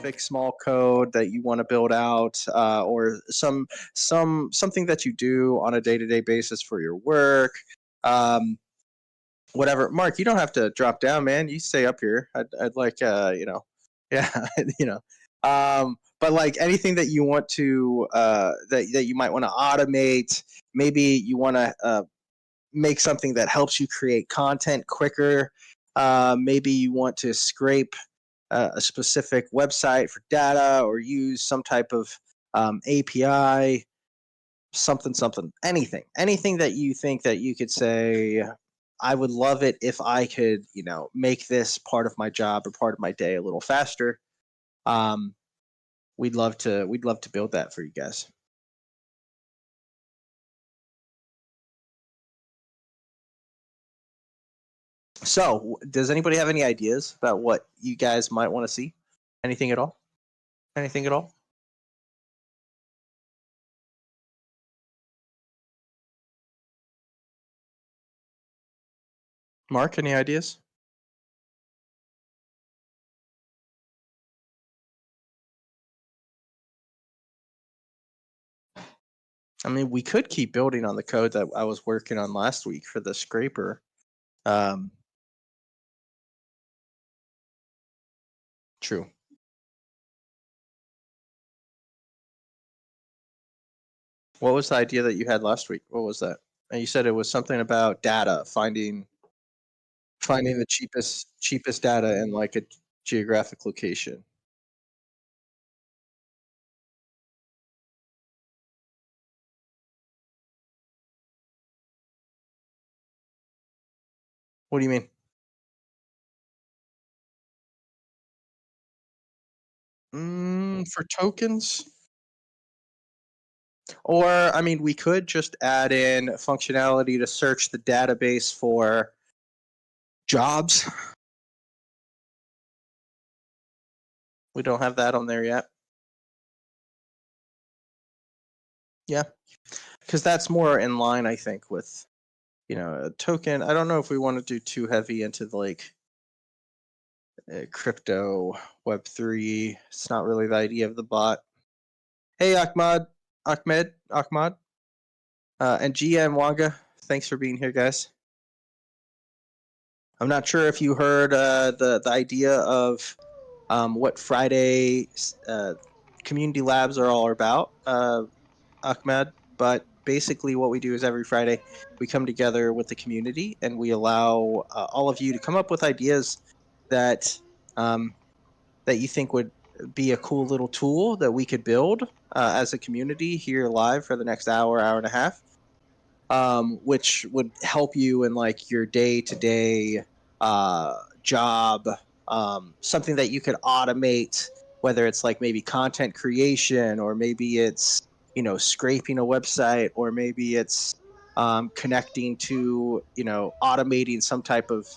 specific small code that you want to build out, or something that you do on a day-to-day basis for your work. Um, Whatever. Mark, you don't have to drop down, man. You stay up here. I'd like, yeah, you know. But like anything that you want to, that you might want to automate. Maybe you want to make something that helps you create content quicker. Maybe you want to scrape a specific website for data, or use some type of API, something, anything that you think that you could say, I would love it if I could, make this part of my job or part of my day a little faster. Um, we'd love to build that for you guys. So, does anybody have any ideas about what you guys might want to see? Anything at all? Anything at all? Mark, any ideas? I mean, we could keep building on the code that I was working on last week for the scraper. Um, True. What was the idea that you had last week? What was that? And you said it was something about data, finding the cheapest data in like a geographic location. What do you mean? For tokens? Or I mean, we could just add in functionality to search the database for jobs. We don't have that on there yet. Yeah, because that's more in line, I think, with a token. I don't know if we want to do too heavy into the like crypto Web3. It's not really the idea of the bot. Hey, Ahmed, and GM Wanga. Thanks for being here, guys. I'm not sure if you heard the idea of what Friday community labs are all about, Ahmed. But basically, what we do is every Friday we come together with the community and we allow all of you to come up with ideas that um, that you think would be a cool little tool that we could build as a community here live for the next hour and a half, which would help you in like your day to day job, something that you could automate, whether it's like maybe content creation, or maybe it's scraping a website, or maybe it's connecting to automating some type of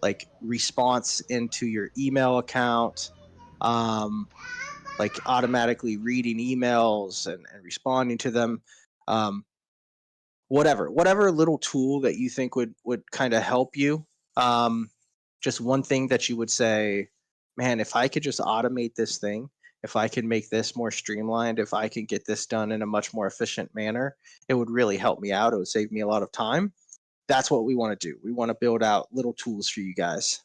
like response into your email account, um, like automatically reading emails and responding to them. Um, whatever little tool that you think would kind of help you. um just one thing that you would say, man, if I could just automate this thing, if I could make this more streamlined, if I could get this done in a much more efficient manner, it would really help me out. It would save me a lot of time. That's what we want to do. We want to build out little tools for you guys.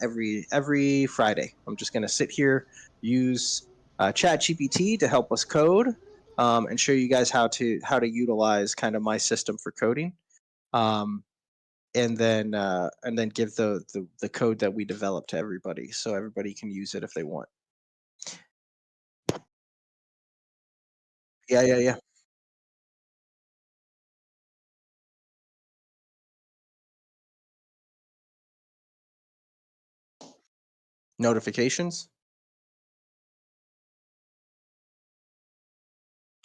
Every Friday I'm just going to sit here, use chat gpt to help us code, and show you guys how to utilize kind of my system for coding, um, and then give the code that we develop to everybody so everybody can use it if they want. Yeah. Notifications.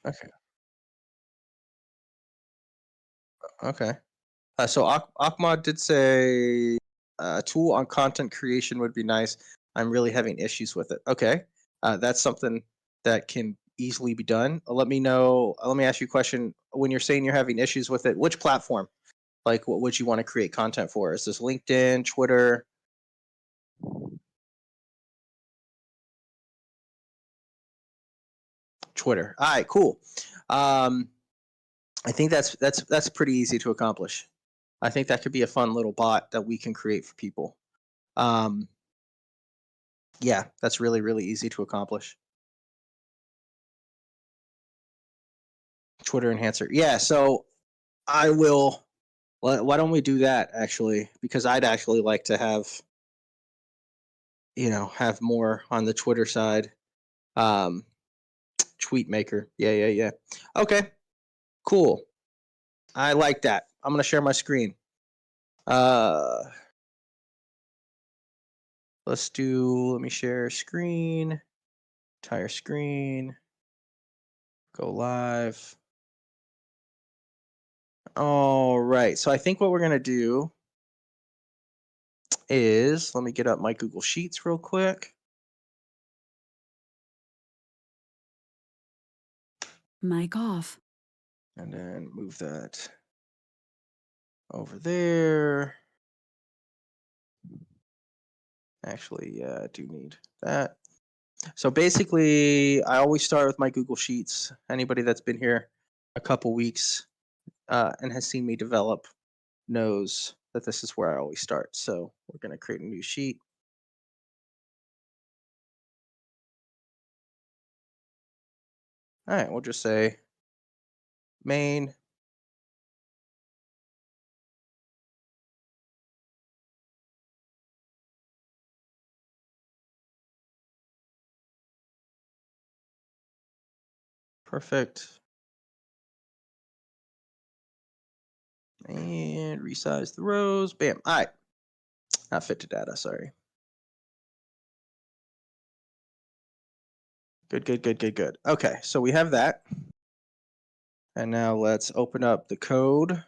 Okay. Okay. So Akmad did say a tool on content creation would be nice. I'm really having issues with it. Okay, that's something that can easily be done. Let me know. Let me ask you a question. When you're saying you're having issues with it, which platform? Like, what would you want to create content for? Is this LinkedIn, Twitter? Twitter. All right, cool. I think that's pretty easy to accomplish. I think that could be a fun little bot that we can create for people. Um, yeah, that's really, really easy to accomplish. Twitter enhancer. Yeah, so I will. Why don't we do that actually? Because I'd actually like to have more on the Twitter side. Um, tweet maker. Yeah. Okay, cool. I like that. I'm gonna share my screen. Uh, let me share screen, entire screen, go live. All right. So I think what we're going to do is, let me get up my Google Sheets real quick. Mic off. And then move that over there. Actually, yeah, I do need that. So basically, I always start with my Google Sheets. Anybody that's been here a couple weeks and has seen me develop knows that this is where I always start. So we're going to create a new sheet. All right, we'll just say main. Perfect. And resize the rows. Bam. All right. Not fit to data, sorry. Good. Okay, so we have that. And now let's open up the code.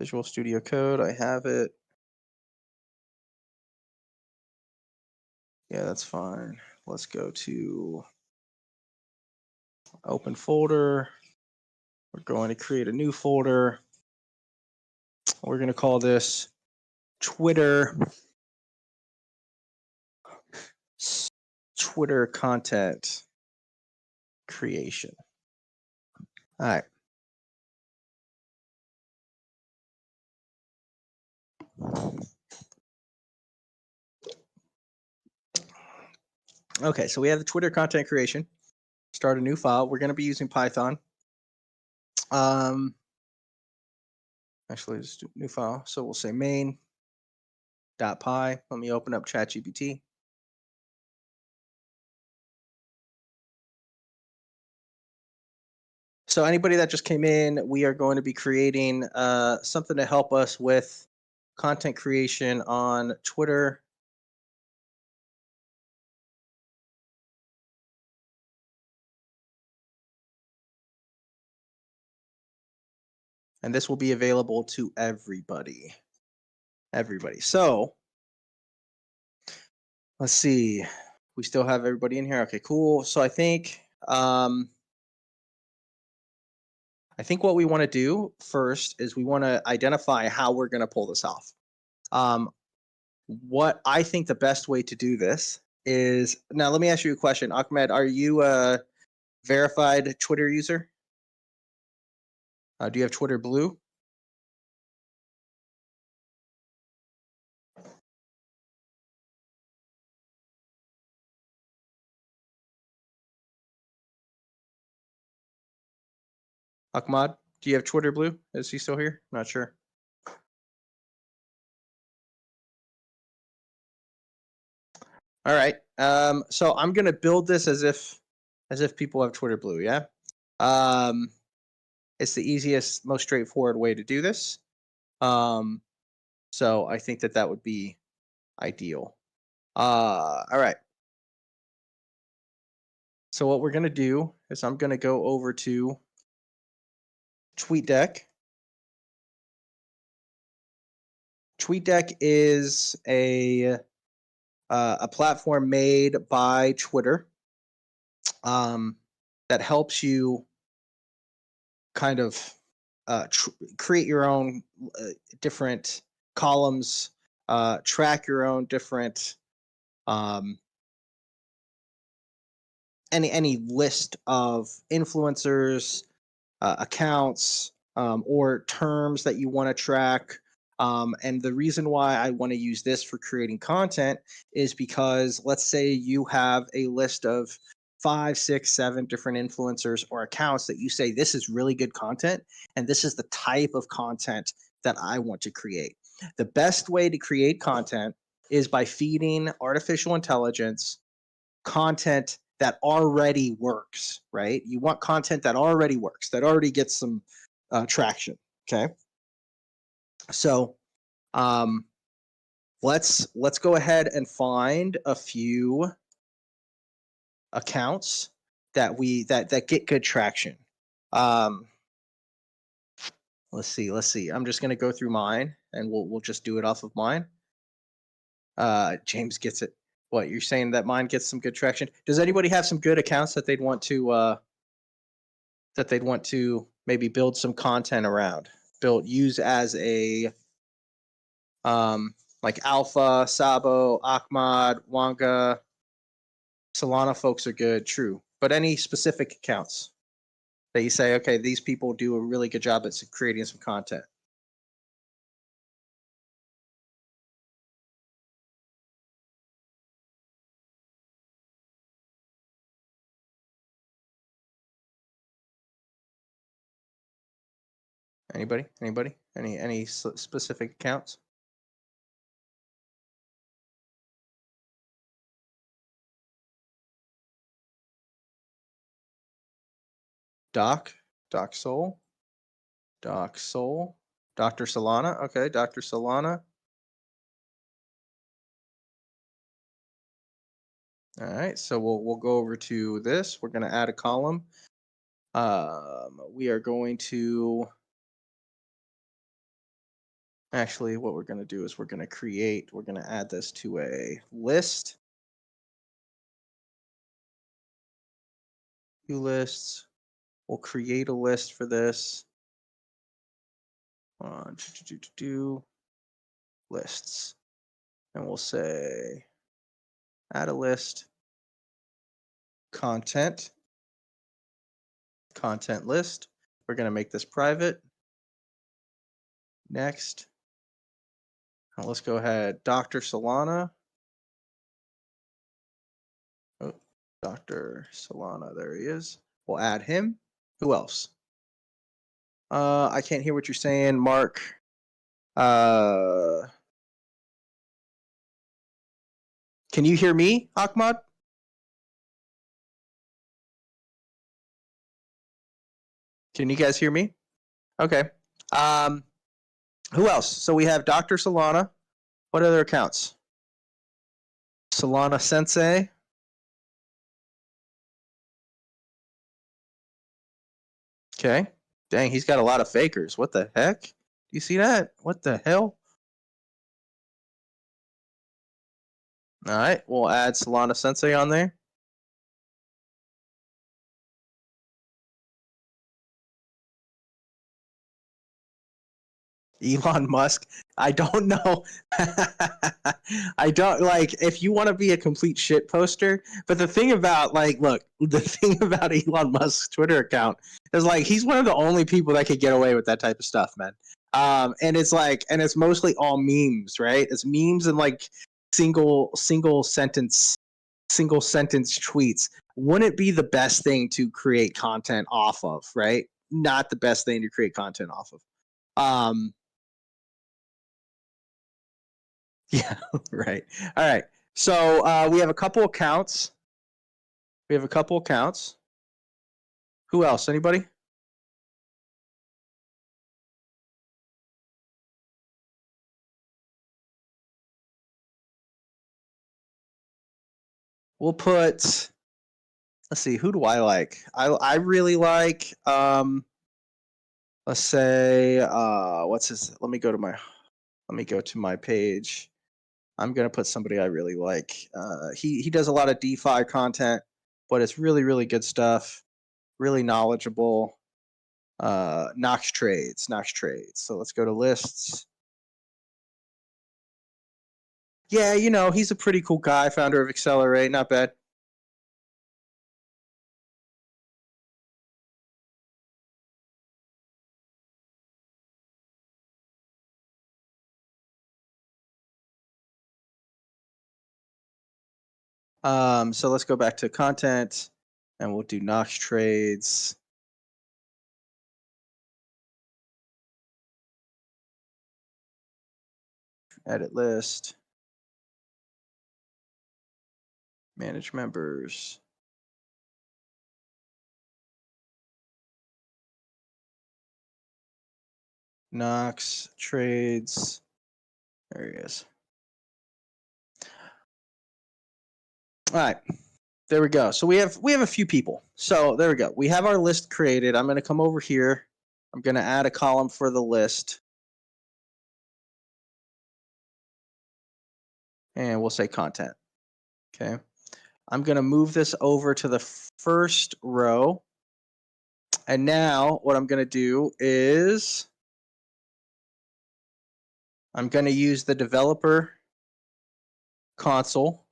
Visual Studio Code, I have it. Yeah, that's fine. Let's go to open folder. We're going to create a new folder. We're going to call this Twitter content creation. All right. Okay, so we have the Twitter content creation. Start a new file. We're going to be using Python. Actually, let's do a new file. So we'll say main.py. Let me open up ChatGPT. So anybody that just came in, we are going to be creating something to help us with content creation on Twitter. And this will be available to everybody. So let's see. We still have everybody in here. Okay, cool. So I think what we want to do first is we want to identify how we're going to pull this off. What I think the best way to do this is, now let me ask you a question. Ahmed, are you a verified Twitter user? Do you have Twitter Blue? Ahmad, do you have Twitter Blue? Is he still here? Not sure. All right. So I'm gonna build this as if people have Twitter Blue. Yeah. It's the easiest, most straightforward way to do this. So I think that would be ideal. All right. So what we're gonna do is I'm gonna go over to TweetDeck. TweetDeck is a platform made by Twitter that helps you kind of create your own different columns, track your own different any list of influencers, accounts, or terms that you want to track. And the reason why I want to use this for creating content is because let's say you have a list of 5, 6, 7 different influencers or accounts that you say this is really good content, and this is the type of content that I want to create. The best way to create content is by feeding artificial intelligence content that already works, right? You want content that already works, that already gets some traction. Okay, so um, let's go ahead and find a few accounts that get good traction. Um, let's see. I'm just gonna go through mine, and we'll just do it off of mine. James gets it. What you're saying that mine gets some good traction? Does anybody have some good accounts that they'd want to maybe build some content around, use as a like Alpha, Sabo, Ahmad, Wanga, Solana folks are good, true. But any specific accounts that you say, okay, these people do a really good job at creating some content? Anybody? Anybody? Any specific accounts? Doc, Doc Soul, Doc Soul, Dr. Solana. Okay, Dr. Solana. All right, so we'll go over to this. We're going to add a column. We are going to actually what we're going to do is we're going to add this to a list. Two lists. We'll create a list for this. Lists, and we'll say add a list, content list. We're going to make this private. Next. Now let's go ahead. Dr. Solana. Oh, Dr. Solana. There he is. We'll add him. Who else? I can't hear what you're saying, Mark. Can you hear me, Ahmad? Can you guys hear me? Okay. Who else? So we have Dr. Solana. What other accounts? Solana Sensei. Okay. Dang, he's got a lot of fakers. What the heck? Do you see that? What the hell? All right, we'll add Solana Sensei on there. Elon Musk. I don't know. I don't like if you want to be a complete shit poster. But the thing about look, the thing about Elon Musk's Twitter account is he's one of the only people that could get away with that type of stuff, man. And it's mostly all memes, right? It's memes and single sentence tweets. Wouldn't it be the best thing to create content off of, right? Not the best thing to create content off of. Yeah, right. All right. So we have a couple accounts. Who else? Anybody? We'll put. Let's see. Who do I like? I really like. Let's say. What's his? Let me go to my page. I'm gonna put somebody I really like. He does a lot of DeFi content, but it's really good stuff. Really knowledgeable. Knox Trades. So let's go to lists. Yeah, he's a pretty cool guy, founder of Accelerate. Not bad. So let's go back to content and we'll do Knox trades. Edit list. Manage members. Knox trades. There he is. All right. There we go. So we have a few people. So there we go. We have our list created. I'm going to come over here. I'm going to add a column for the list. And we'll say content. Okay. I'm going to move this over to the first row. And now what I'm going to do is I'm going to use the developer console.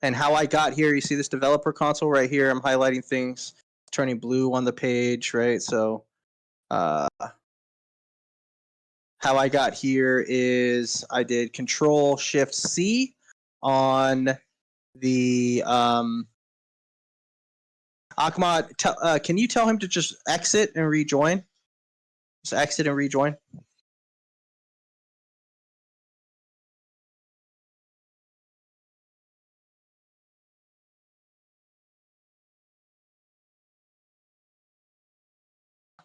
And how I got here, you see this developer console right here. I'm highlighting things, turning blue on the page, right? So how I got here is I did Control-Shift-C on the Ahmad, can you tell him to just exit and rejoin? Just exit and rejoin.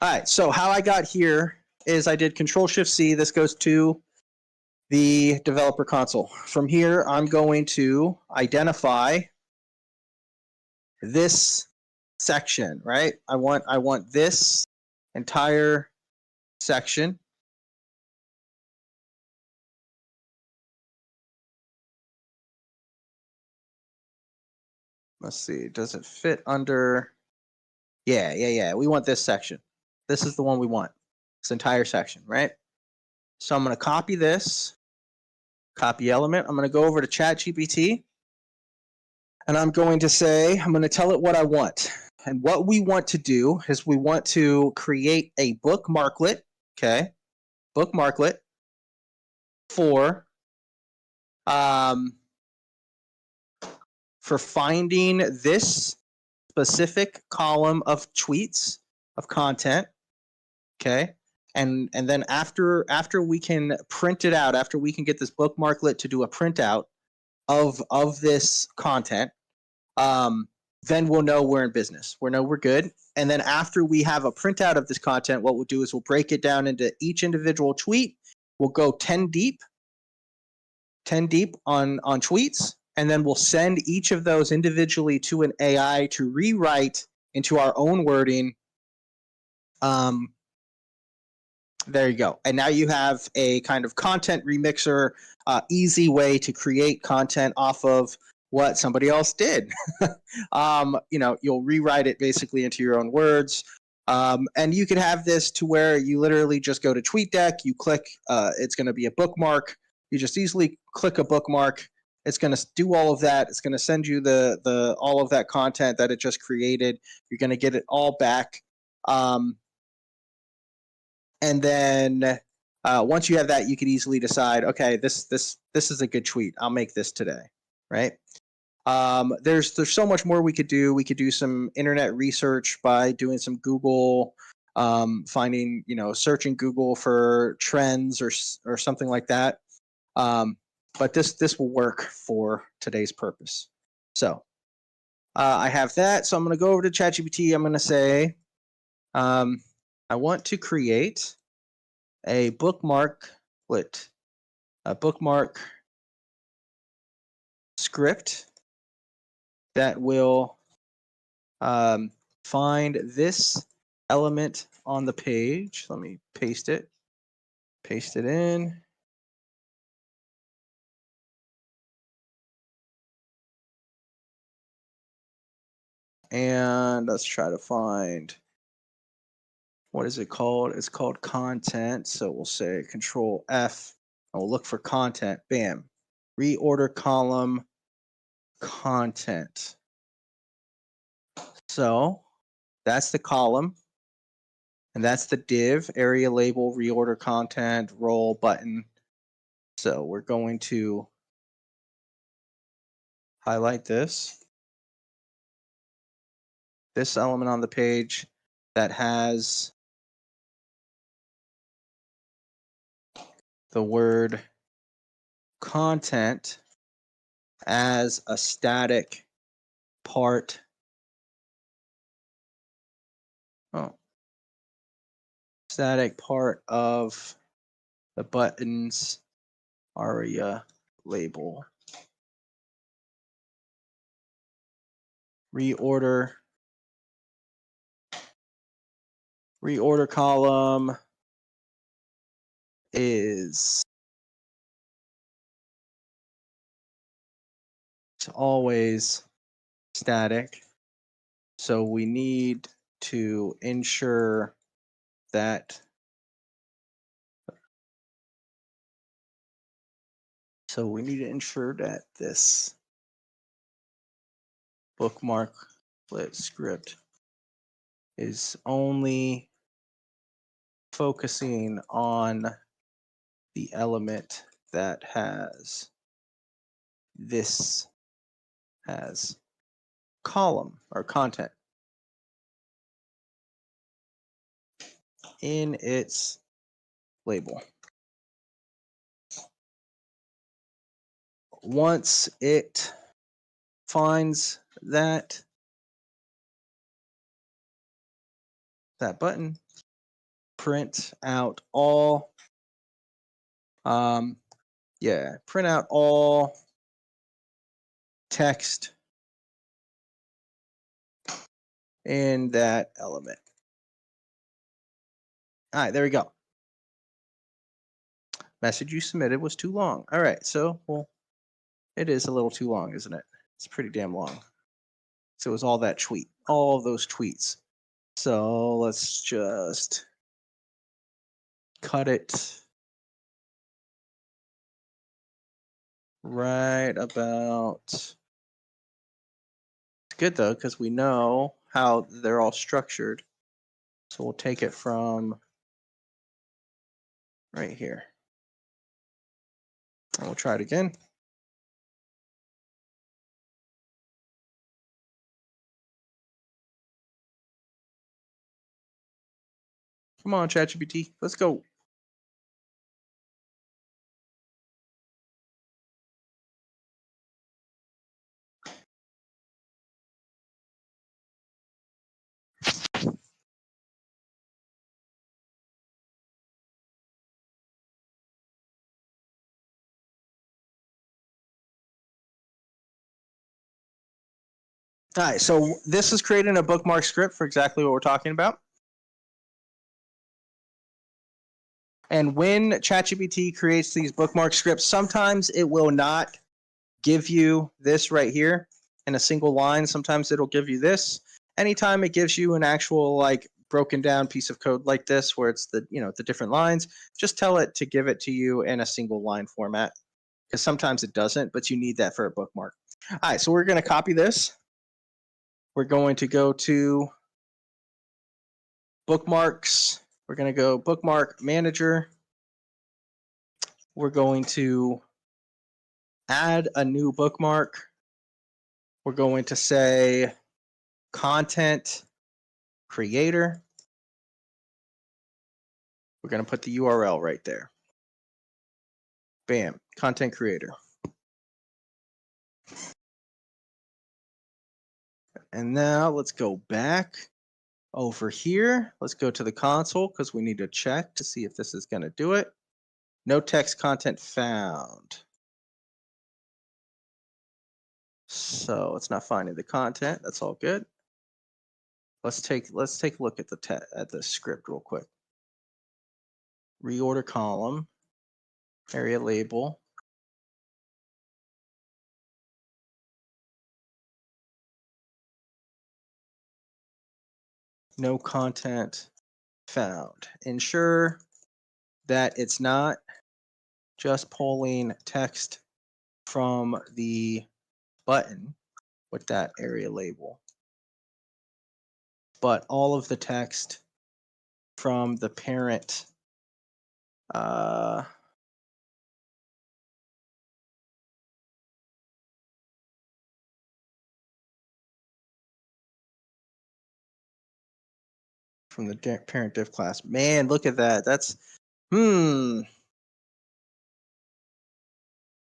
All right, so how I got here is I did Control-Shift-C. This goes to the developer console. From here, I'm going to identify this section, right? I want this entire section. Let's see, does it fit under? Yeah. We want this section. This is the one we want. This entire section, right? So I'm going to copy this, copy element. I'm going to go over to ChatGPT, and I'm going to say, I'm going to tell it what I want. And what we want to do is we want to create a bookmarklet, okay? Bookmarklet for finding this specific column of tweets of content, okay? And then after we can print it out, after we can get this bookmarklet to do a printout of this content, then we'll know we're in business. We'll know we're good. And then after we have a printout of this content, what we'll do is we'll break it down into each individual tweet. We'll go 10 deep on tweets, and then we'll send each of those individually to an AI to rewrite into our own wording. There you go. And now you have a kind of content remixer, easy way to create content off of what somebody else did. You'll rewrite it basically into your own words. And you can have this to where you literally just go to TweetDeck, you click, it's going to be a bookmark. You just easily click a bookmark. It's going to do all of that. It's going to send you the all of that content that it just created. You're going to get it all back. And then once you have that, you can easily decide, okay, this is a good tweet. I'll make this today, right? There's so much more we could do. We could do some internet research by doing some Google, finding, searching Google for trends or something like that. But this will work for today's purpose. So I have that. So I'm going to go over to ChatGPT. I'm going to say, I want to create a bookmark script that will find this element on the page. Let me paste it in. And let's try to find, what is it called? It's called content. So we'll say Control F and we'll look for content. Bam. Reorder column content. So that's the column. And that's the div, area label, reorder content, role button. So we're going to highlight this element on the page that has the word content as a static part. Static part of the buttons aria label. Reorder column is always static. So we need to ensure that this bookmarklet script is only focusing on the element that has this as column or content in its label. Once it finds that button, print out all print out all text in that element. All right, there we go. Message you submitted was too long. All right, so it is a little too long, isn't it? It's pretty damn long. So it was all that tweet, all of those tweets. So let's just cut it right about. It's good though, because we know how they're all structured. So we'll take it from right here. And we'll try it again. Come on, ChatGPT, let's go. All right, so this is creating a bookmark script for exactly what we're talking about. And when ChatGPT creates these bookmark scripts, sometimes it will not give you this right here in a single line. Sometimes it'll give you this. Anytime it gives you an actual like broken down piece of code like this, where it's the the different lines, just tell it to give it to you in a single line format. Because sometimes it doesn't, but you need that for a bookmark. All right, so we're going to copy this. We're going to go to bookmarks. We're going to go bookmark manager. We're going to add a new bookmark. We're going to say content creator. We're going to put the URL right there. Bam, content creator. And now let's go back over here. Let's go to the console because we need to check to see if this is going to do it. No text content found. So it's not finding the content. That's all good. Let's take a look at the script real quick. Reorder column, area label. No content found. Ensure that it's not just pulling text from the button with that area label, but all of the text from the parent from the parent div class. Man, look at that. That's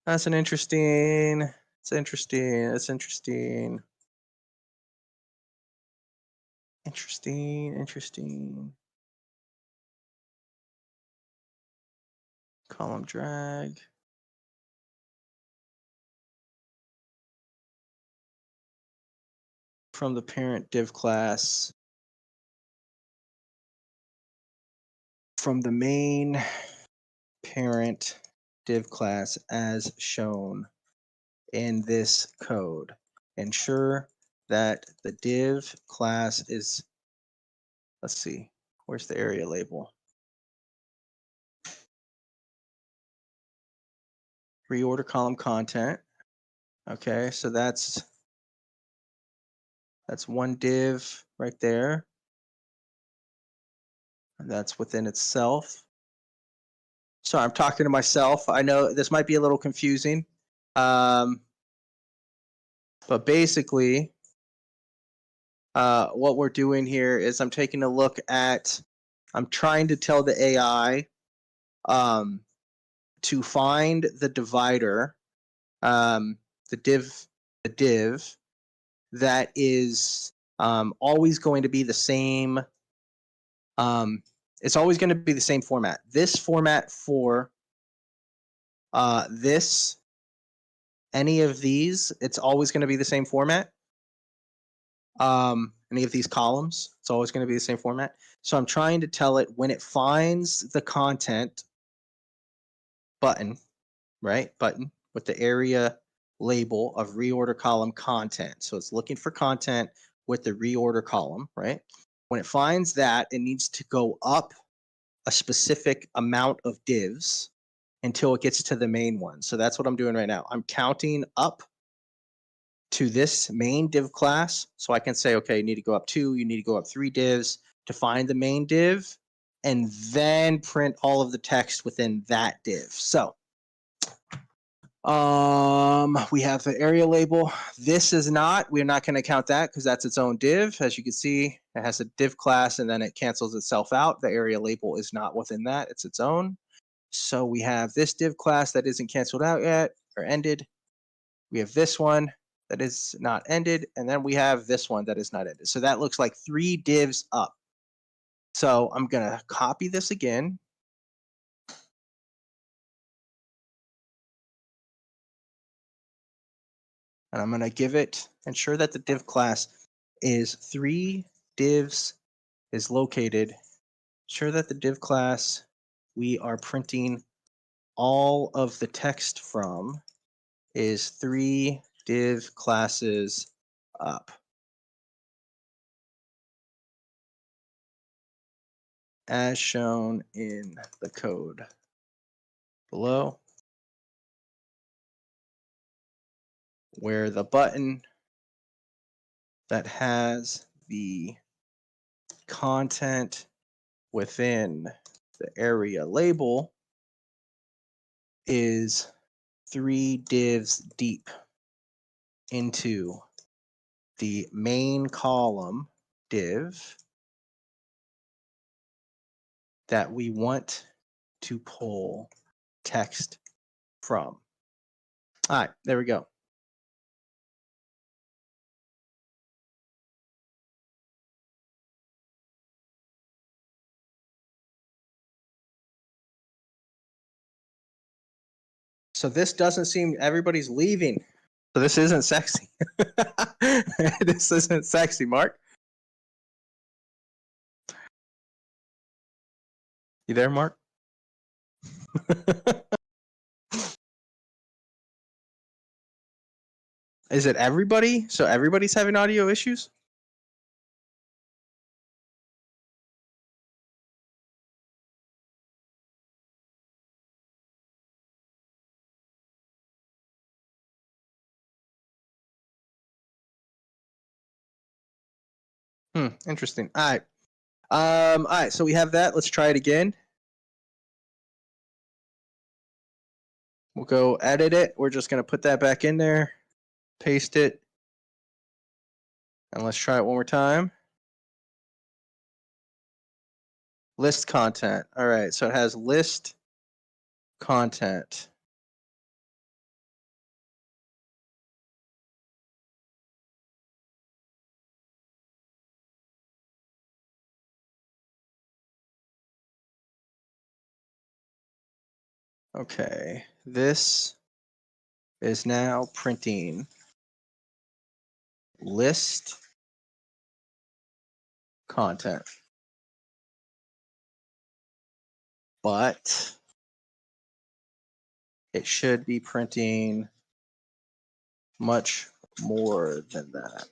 that's an interesting. It's interesting. It's interesting. Interesting. Column drag. From the parent div class. From the main parent div class as shown in this code. Ensure that the div class is, let's see, where's the area label? Reorder column content. Okay, so that's one div right there. And that's within itself. Sorry, I'm talking to myself. I know this might be a little confusing. But basically, what we're doing here is I'm taking a look at, I'm trying to tell the AI to find the divider, the div that is always going to be the same. It's always going to be the same format. This format for this, any of these, it's always going to be the same format. Any of these columns, it's always going to be the same format. So I'm trying to tell it when it finds the content button, right? Button with the area label of reorder column content. So it's looking for content with the reorder column, right? When it finds that, it needs to go up a specific amount of divs until it gets to the main one. So that's what I'm doing right now. I'm counting up to this main div class. So I can say, okay, you need to go up 2, you need to go up 3 divs to find the main div, and then print all of the text within that div. So we have the area label. This is not, we're not going to count that because that's its own div. As you can see, it has a div class and then it cancels itself out. The area label is not within that, it's its own. So we have this div class that isn't canceled out yet or ended. We have this one that is not ended, and then we have this one that is not ended. So that looks like 3 divs up. So I'm going to copy this again. And I'm going to give it, ensure that the div class is 3 divs is located. Ensure that the div class we are printing all of the text from is 3 div classes up. As shown in the code below, where the button that has the content within the area label is 3 divs deep into the main column div that we want to pull text from. All right, there we go. So this doesn't seem, everybody's leaving. So this isn't sexy. This isn't sexy, Mark. You there, Mark? Is it everybody? So everybody's having audio issues? Interesting. All right. All right, so we have that. Let's try it again. We'll go edit it. We're just going to put that back in there, paste it, and let's try it one more time. List content. All right, so it has list content. Okay, this is now printing list content. But it should be printing much more than that.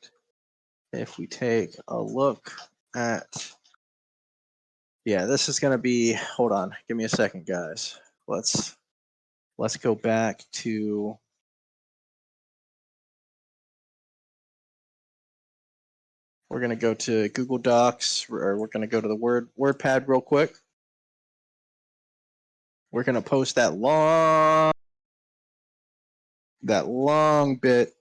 If we take a look at, yeah, this is going to be, hold on, give me a second, guys. Let's go back to, we're going to go to Google Docs, or we're going to go to the WordPad real quick. We're going to post that long bit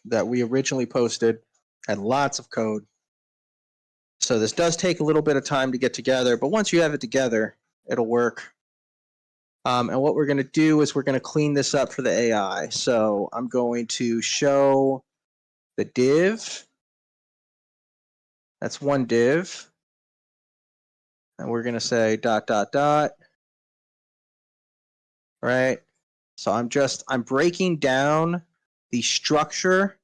that we originally posted, had lots of code. So this does take a little bit of time to get together, but once you have it together, it'll work. And what we're going to do is we're going to clean this up for the AI. So I'm going to show the div. That's one div. And we're going to say ... right? So I'm breaking down the structure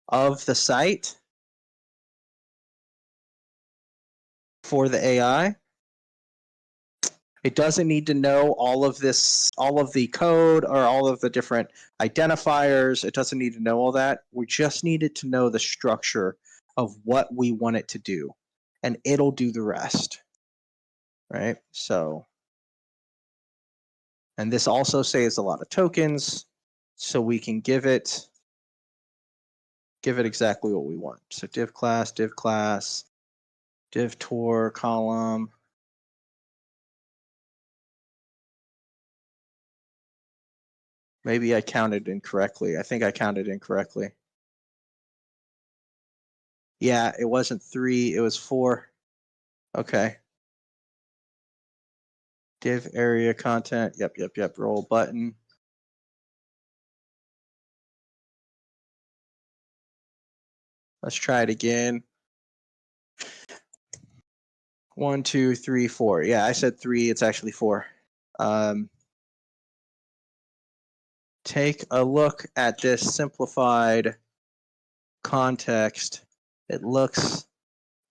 of the site for the AI. It doesn't need to know all of the code or all of the different identifiers. It doesn't need to know all that. We just need it to know the structure of what we want it to do, and it'll do the rest, right? So, and this also saves a lot of tokens, so we can give it exactly what we want. So div class, div tour column. Maybe I counted incorrectly. I think I counted incorrectly. Yeah, it wasn't 3, it was 4. Okay. Div area content. Yep. Roll button. Let's try it again. 1, 2, 3, 4. Yeah, I said 3. It's actually 4. Take a look at this simplified context. It looks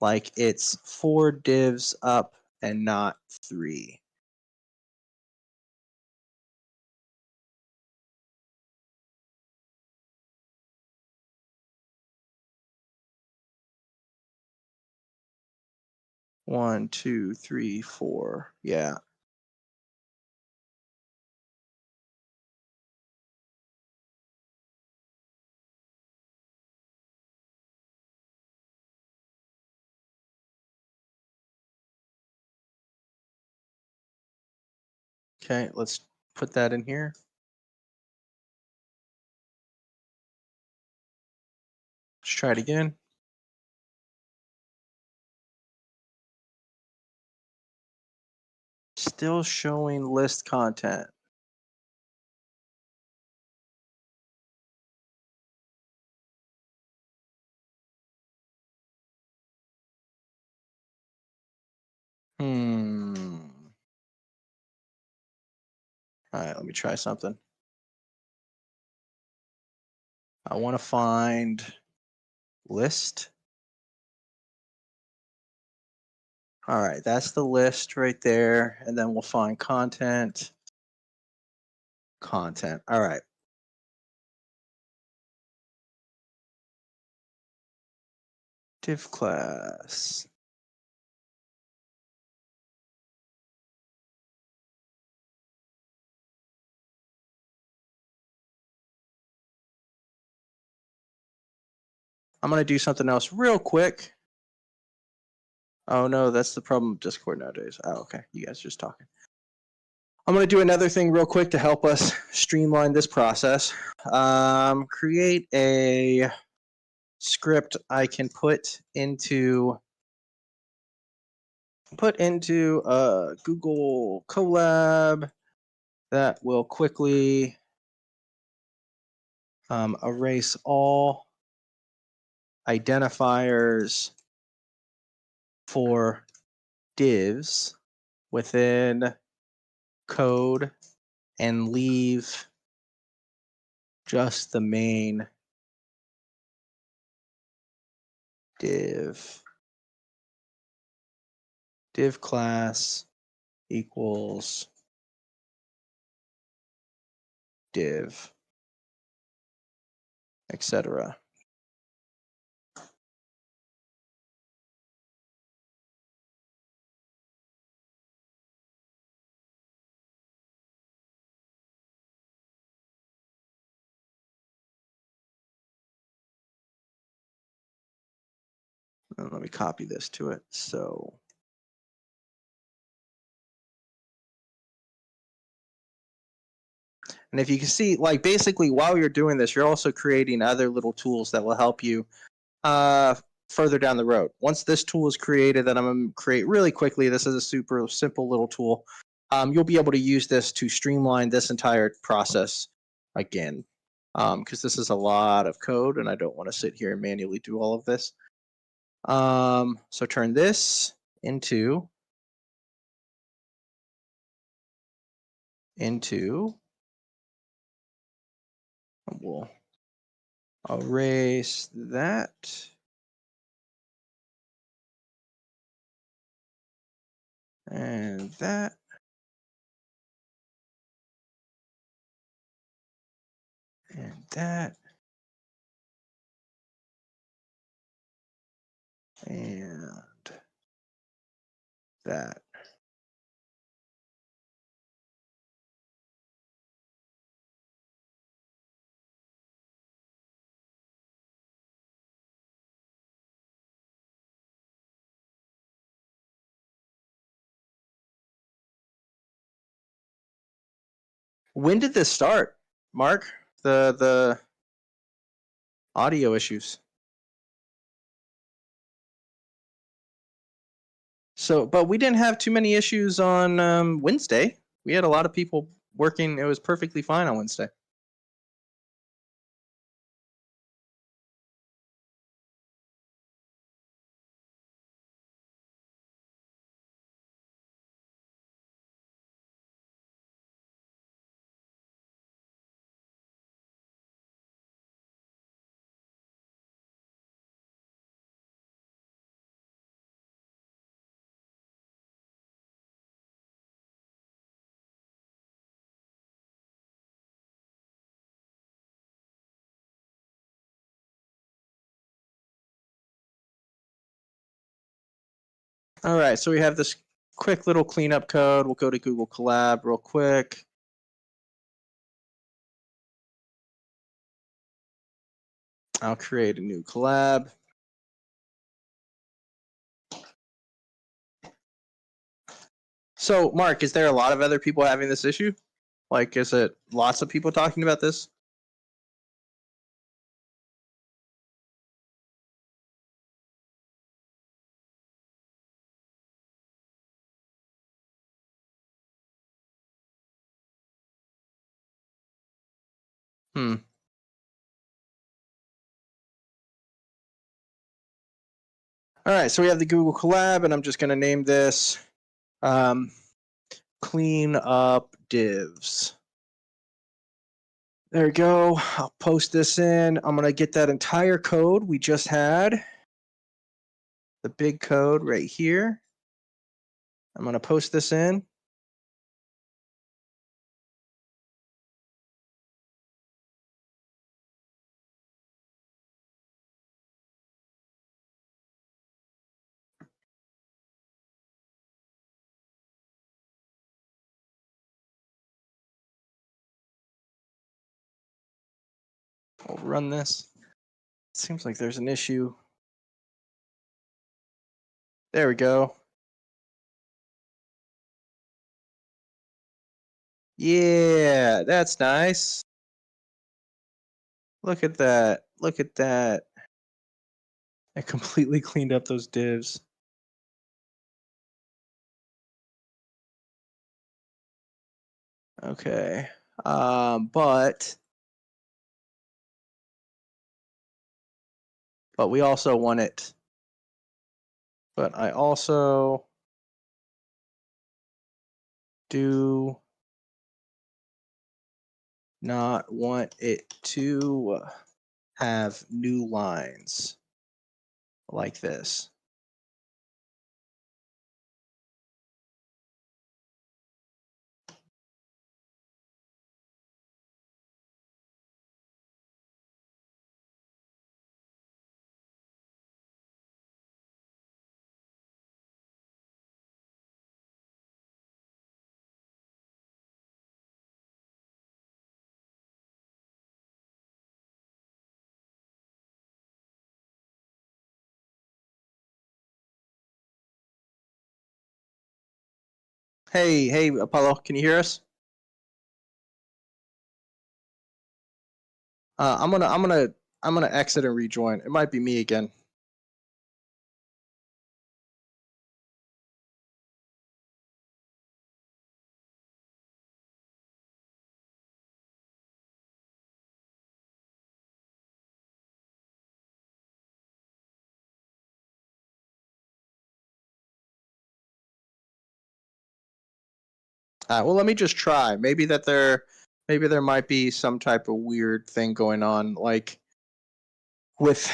like it's 4 divs up and not 3. One, two, three, 4. Yeah. Okay, let's put that in here. Let's try it again. Still showing list content. All right, let me try something. I want to find list. All right, that's the list right there. And then we'll find content. Content. All right. Div class. I'm going to do something else real quick. Oh, no, that's the problem with Discord nowadays. Oh, okay. You guys are just talking. I'm going to do another thing real quick to help us streamline this process. Create a script I can put into put into a Google Colab that will quickly erase all identifiers for divs within code and leave just the main div. Div class equals div, etc. And let me copy this to it. So and if you can see, like basically while you're doing this, you're also creating other little tools that will help you further down the road. Once this tool is created that I'm going to create really quickly, this is a super simple little tool. You'll be able to use this to streamline this entire process again, because this is a lot of code and I don't want to sit here and manually do all of this. So turn this into we'll erase that. And that. And that. And that. When did this start, Mark? The audio issues. So, but we didn't have too many issues on Wednesday. We had a lot of people working. It was perfectly fine on Wednesday. All right, so we have this quick little cleanup code. We'll go to Google Colab real quick. I'll create a new collab. So, Mark, is there a lot of other people having this issue? Like, is it lots of people talking about this? Hmm. All right, so we have the Google Colab, and I'm just going to name this clean up divs. There we go. I'll post this in. I'm going to get that entire code we just had, the big code right here. I'm going to post this in. I'll run this. Seems like there's an issue. There we go. Yeah, that's nice. Look at that. Look at that. I completely cleaned up those divs. Okay. But we also want it. But I also do not want it to have new lines like this. Hey, Apollo, can you hear us? I'm gonna exit and rejoin. It might be me again. Well, let me just try. Maybe there might be some type of weird thing going on, like with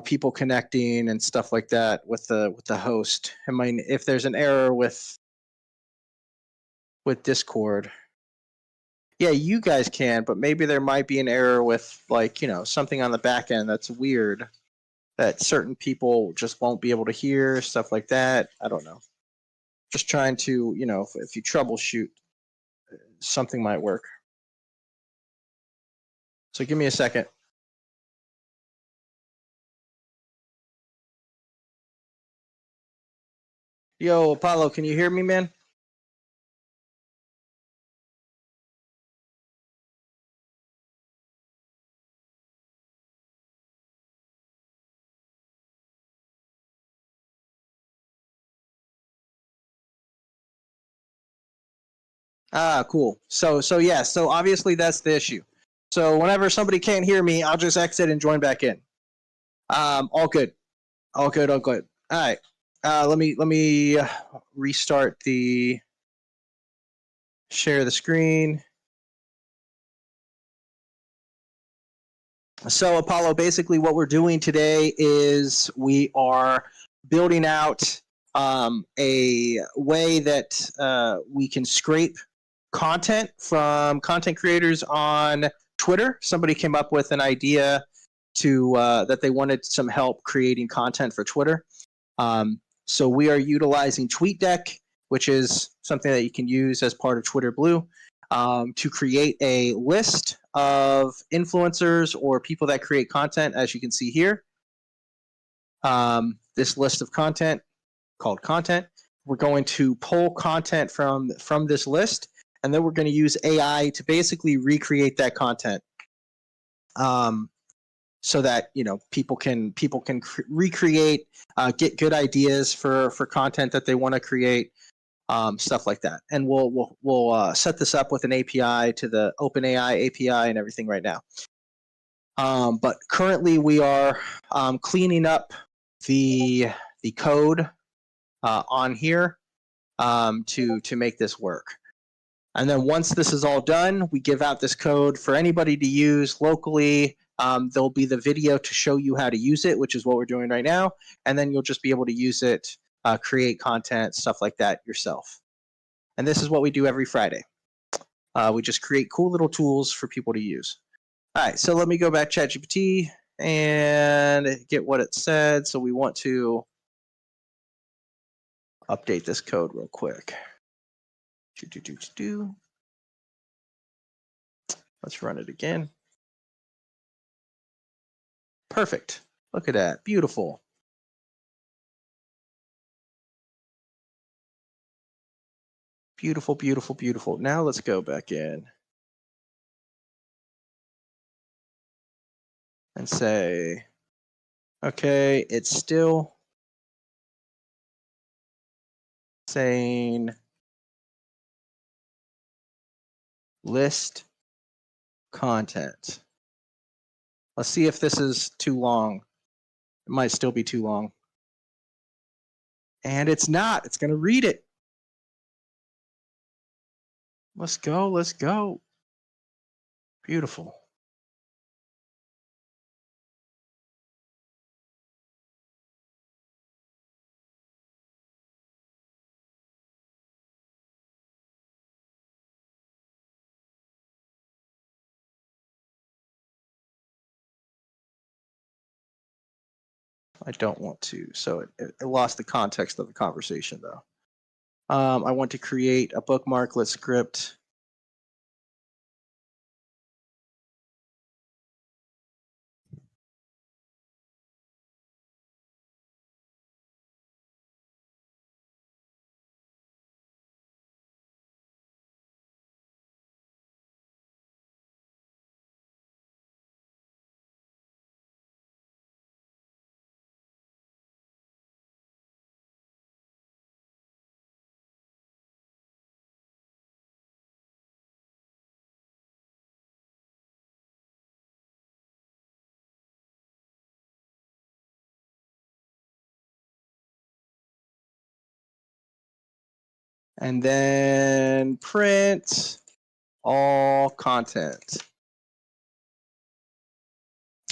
people connecting and stuff like that with the host. I mean, if there's an error with Discord, yeah, you guys can, but maybe there might be an error with something on the back end that's weird that certain people just won't be able to hear, stuff like that. I don't know. Just trying to, if you troubleshoot, something might work. So give me a second. Yo, Apollo, can you hear me, man? Cool. So yeah, so obviously that's the issue. So whenever somebody can't hear me, I'll just exit and join back in. All good. All good, all good. All right. Let me restart the share the screen. So Apollo, basically what we're doing today is we are building out a way that we can scrape content from content creators on Twitter. Somebody came up with an idea to that they wanted some help creating content for Twitter. So we are utilizing TweetDeck, which is something that you can use as part of Twitter Blue, to create a list of influencers or people that create content, as you can see here. This list of content called content. We're going to pull content from this list, and then we're going to use AI to basically recreate that content. So that people can recreate, get good ideas for content that they want to create, stuff like that. And we'll set this up with an API to the OpenAI API and everything right now. But currently we are cleaning up the code on here to make this work. And then once this is all done, we give out this code for anybody to use locally. There'll be the video to show you how to use it, which is what we're doing right now. And then you'll just be able to use it, create content, stuff like that yourself. And this is what we do every Friday. We just create cool little tools for people to use. All right, so let me go back to ChatGPT and get what it said. So we want to update this code real quick. Let's run it again. Perfect. Look at that. Beautiful. Beautiful, beautiful, beautiful. Now let's go back in and say, okay, it's still saying list content. Let's see if this is too long. It might still be too long. And it's not. It's going to read it. Let's go. Let's go. Beautiful. I don't want to. So it lost the context of the conversation, though. I want to create a bookmarklet script. And then print all content.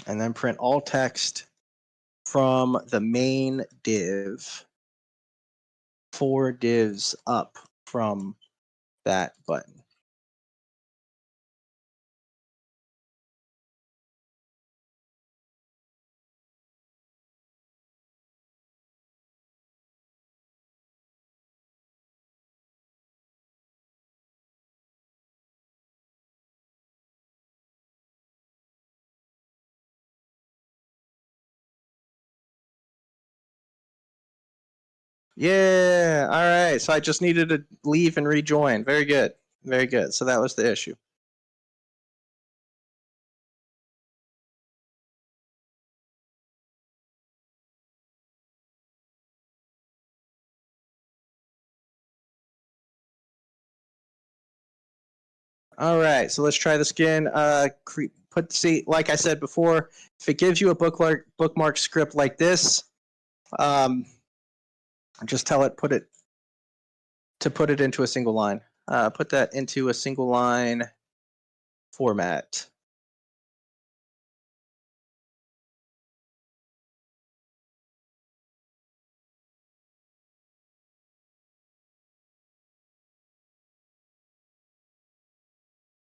And then print all text from the main div. 4 divs up from that button. Yeah. All right. So I just needed to leave and rejoin. Very good. Very good. So that was the issue. All right. So let's try this again. Like I said before, if it gives you a bookmark script like this, just tell it put it into a single line. Put that into a single line format.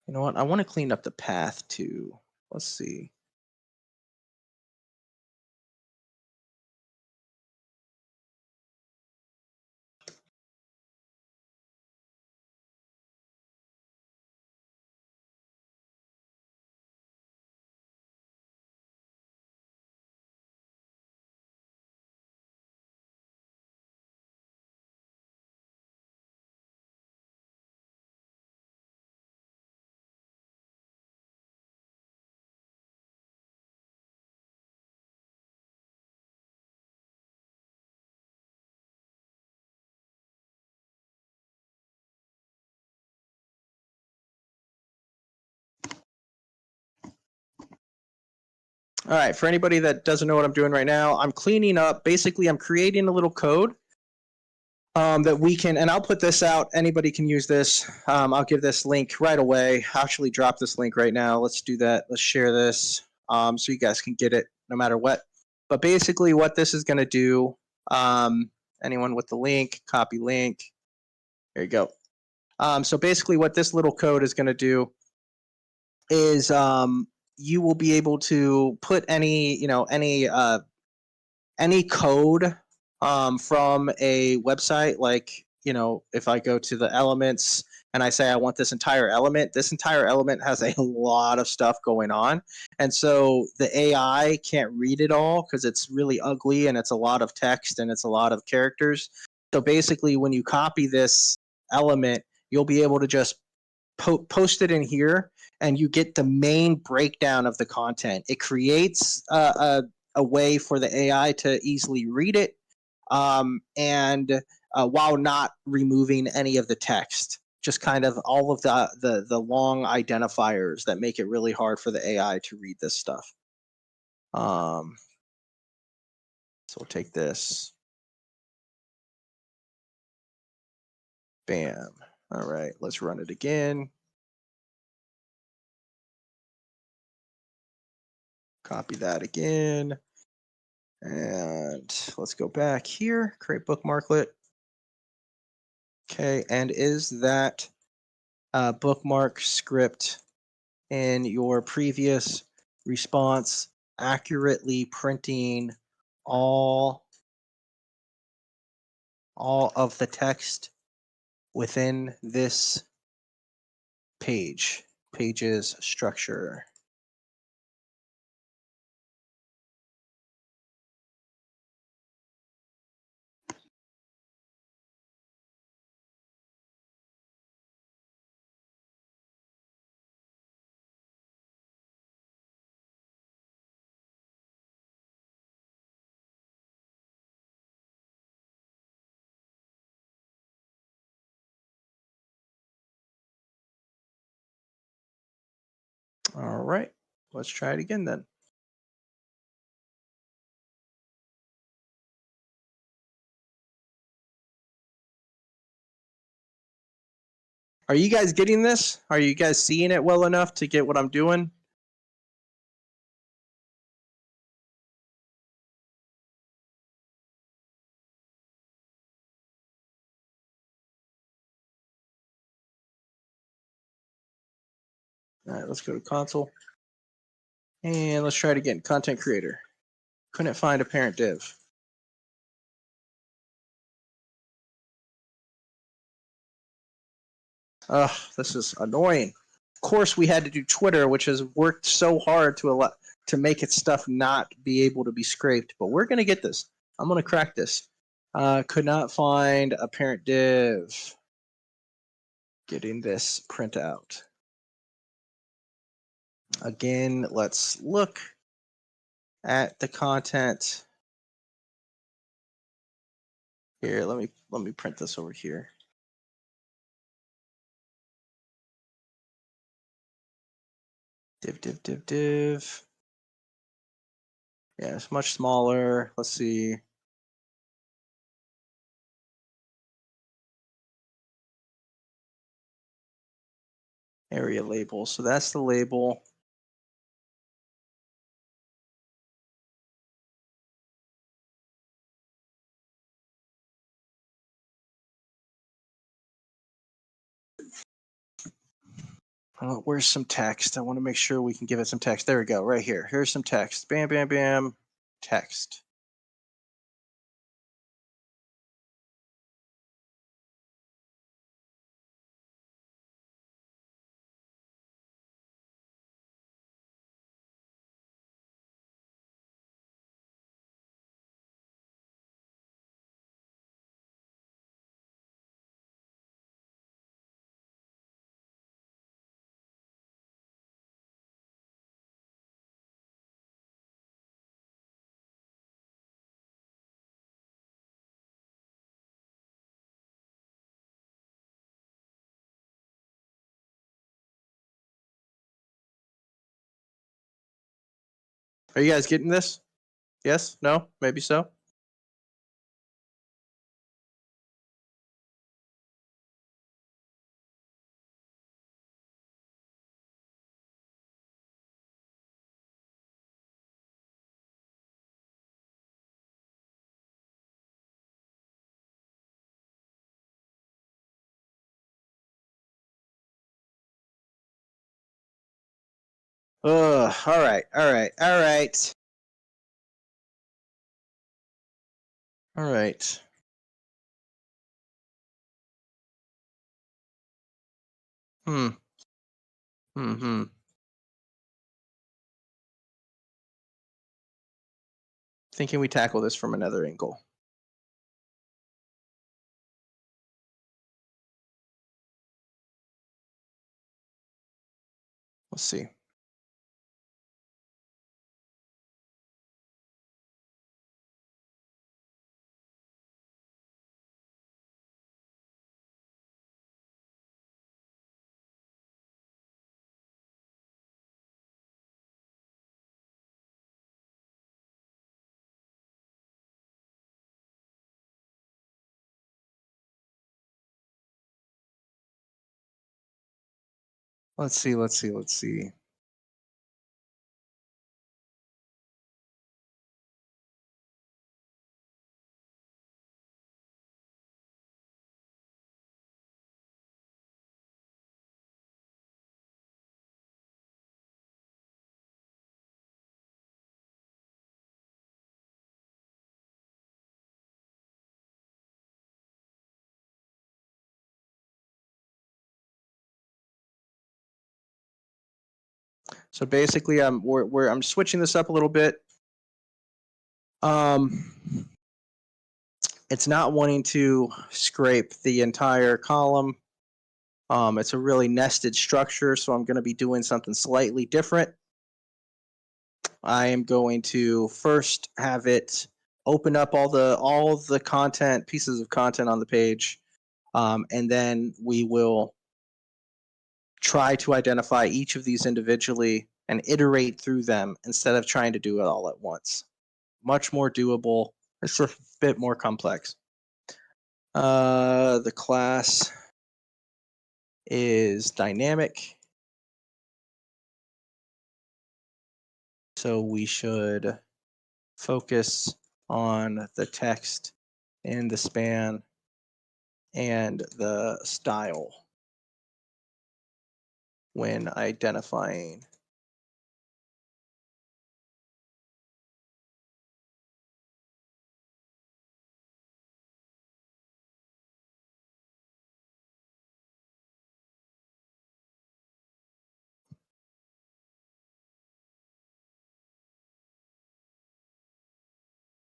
You know what? I want to clean up the path too. Let's see. All right, for anybody that doesn't know what I'm doing right now, I'm cleaning up. Basically, I'm creating a little code that we can, and I'll put this out. Anybody can use this. I'll give this link right away. I'll actually drop this link right now. Let's do that. Let's share this so you guys can get it no matter what. But basically, what this is going to do, anyone with the link, copy link. There you go. So basically, what this little code is going to do is you will be able to put any code from a website. Like, if I go to the elements and I say I want this entire element has a lot of stuff going on, and so the AI can't read it all because it's really ugly and it's a lot of text and it's a lot of characters. So basically, when you copy this element, you'll be able to just post it in here, and you get the main breakdown of the content. It creates a way for the AI to easily read it, and while not removing any of the text. just kind of all of the long identifiers that make it really hard for the AI to read this stuff. So we'll take this. Bam. All right, let's run it again. Copy that again. And let's go back here, create bookmarklet. Okay, and is that bookmark script in your previous response accurately printing all of the text within this page's structure? All right, let's try it again then. Are you guys getting this? Are you guys seeing it well enough to get what I'm doing? All right, let's go to console. And let's try it again. Content creator. Couldn't find a parent div. Ugh, this is annoying. Of course, we had to do Twitter, which has worked so hard to make its stuff not be able to be scraped. But we're gonna get this. I'm gonna crack this. Could not find a parent div. Getting this print out. Again, let's look at the content. Here, let me print this over here. Div. Yeah, it's much smaller. Let's see. Area label. So that's the label. Where's some text? I want to make sure we can give it some text. There we go, right here. Here's some text. Bam, bam, bam. Text. Are you guys getting this? Yes? No? Maybe so? Ugh, all right. All right. Hmm. Thinking we tackle this from another angle. Let's see. Let's see. So basically, I'm switching this up a little bit. It's not wanting to scrape the entire column. It's a really nested structure, so I'm going to be doing something slightly different. I am going to first have it open up all the content, pieces of content on the page, and then we will try to identify each of these individually and iterate through them instead of trying to do it all at once. Much more doable. It's a bit more complex. The class is dynamic. So we should focus on the text and the span and the style when identifying.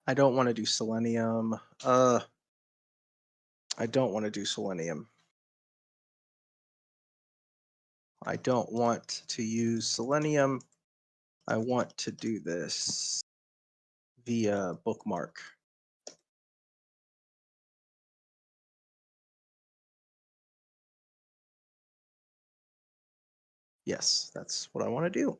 I don't want to do selenium. I don't want to do selenium. I don't want to use selenium. I want to do this via bookmark. Yes, that's what I want to do.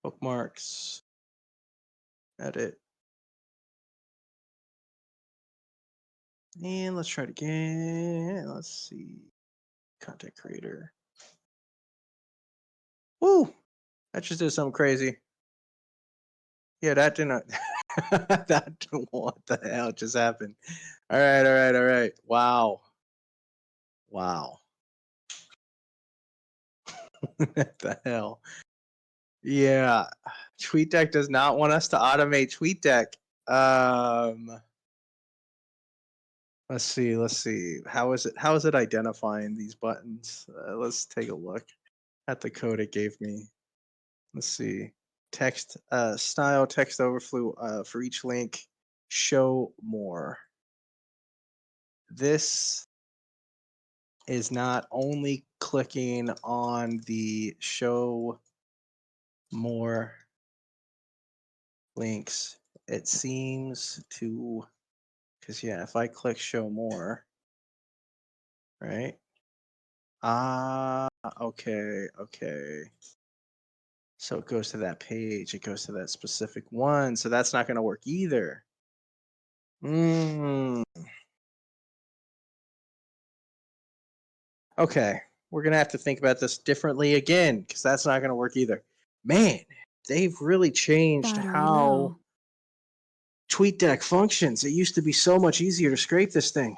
Bookmarks, edit. And let's try it again. Let's see. Content creator. Woo! That just did something crazy. Yeah, that didn't. That what the hell just happened? All right. Wow. What the hell? Yeah, TweetDeck does not want us to automate TweetDeck. Let's see. How is it identifying these buttons? Let's take a look at the code it gave me. Let's see. Text style text overflow for each link. Show more. This is not only clicking on the show more links. It seems to, because yeah, if I click show more, right? Okay. So it goes to that page. It goes to that specific one. So that's not going to work either. Okay, we're going to have to think about this differently again because that's not going to work either. Man, they've really changed Battery how low. TweetDeck functions. It used to be so much easier to scrape this thing.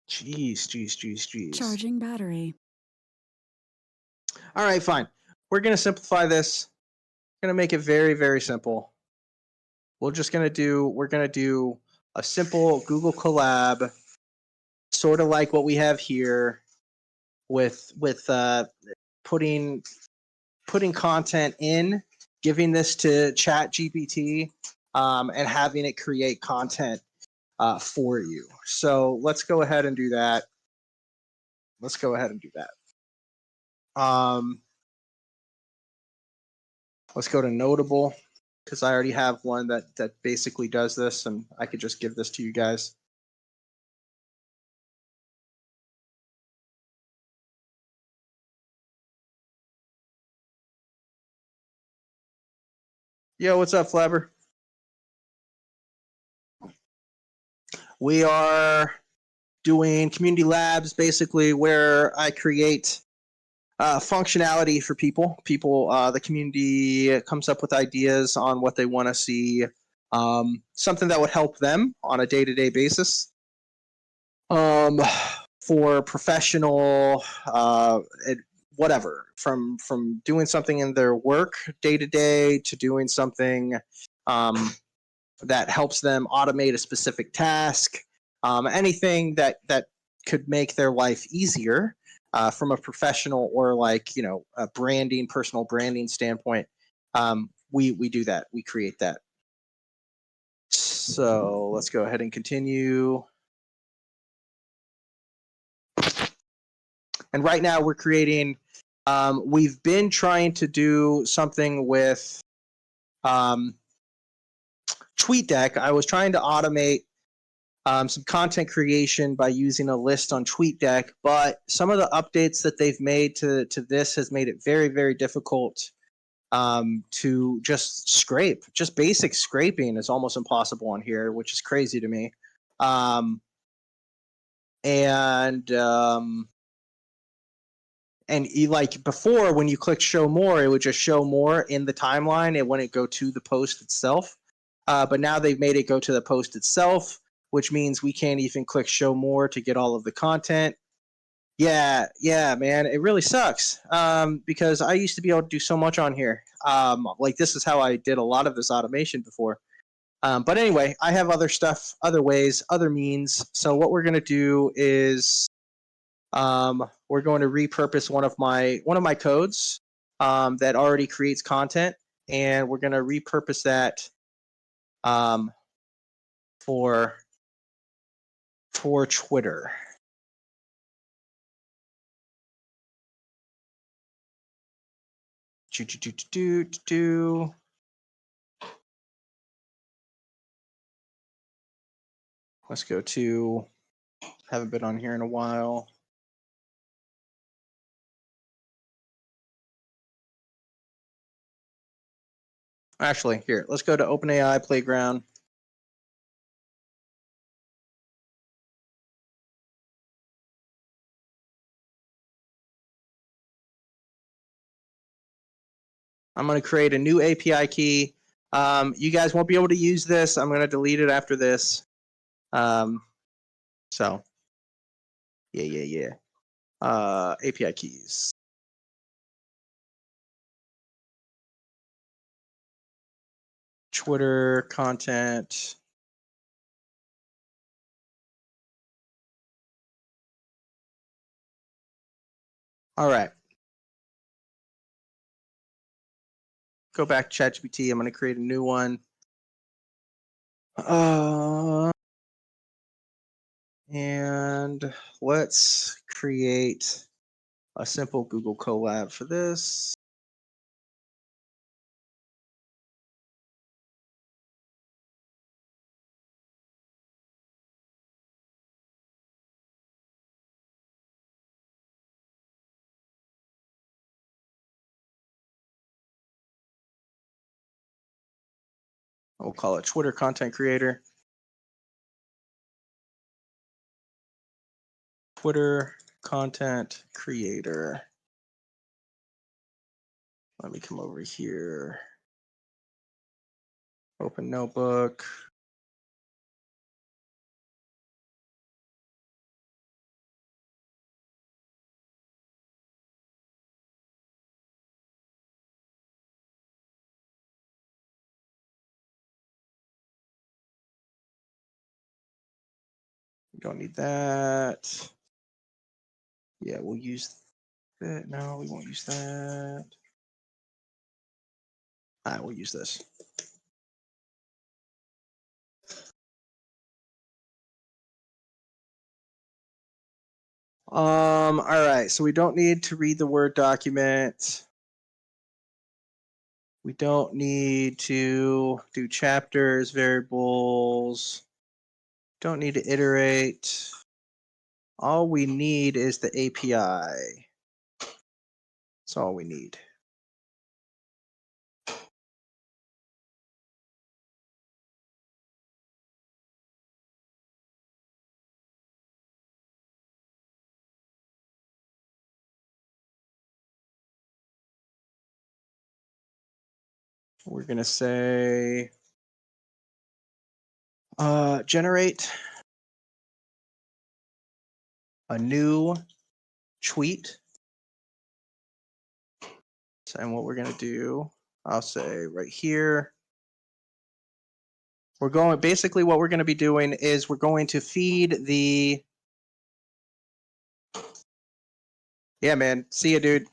Jeez. Charging battery. All right, fine. We're going to simplify this. We're going to make it very, very simple. We're going to do a simple Google collab, sort of like what we have here with putting content in, giving this to Chat GPT, and having it create content for you. So let's go ahead and do that. let's go ahead and do that. Let's go to Notable because I already have one that basically does this, and I could just give this to you guys. Yo, what's up, Flabber? We are doing community labs, basically where I create functionality for people. The community comes up with ideas on what they want to see, something that would help them on a day-to-day basis. For professional, whatever, from doing something in their work day to day to doing something that helps them automate a specific task, anything that could make their life easier from a professional or like a personal branding standpoint. We do that. We create that. So let's go ahead and continue. And right now we're creating. We've been trying to do something with TweetDeck. I was trying to automate some content creation by using a list on TweetDeck, but some of the updates that they've made to this has made it very, very difficult to just scrape. Just basic scraping is almost impossible on here, which is crazy to me. And like before, when you click show more, it would just show more in the timeline. It wouldn't go to the post itself. But now they've made it go to the post itself, which means we can't even click show more to get all of the content. Yeah, man, it really sucks because I used to be able to do so much on here. Like this is how I did a lot of this automation before. But anyway, I have other stuff, other ways, other means. So what we're gonna do is we're going to repurpose one of my codes that already creates content, and we're going to repurpose that for Twitter. Let's go to. Haven't been on here in a while. Actually, here, let's go to OpenAI Playground. I'm going to create a new API key. You guys won't be able to use this. I'm going to delete it after this. So, yeah. API keys. Twitter content. All right. Go back to ChatGPT. I'm going to create a new one. And let's create a simple Google collab for this. We'll call it Twitter content creator. Twitter content creator. Let me come over here. Open notebook. We don't need that. Yeah, we'll use that. No, we won't use that. All right, we'll use this. All right, so we don't need to read the Word document. We don't need to do chapters, variables. Don't need to iterate. All we need is the API. That's all we need. We're going to say generate a new tweet. And what we're going to do, I'll say right here, basically what we're going to be doing is we're going to feed the, yeah, man, see ya, dude.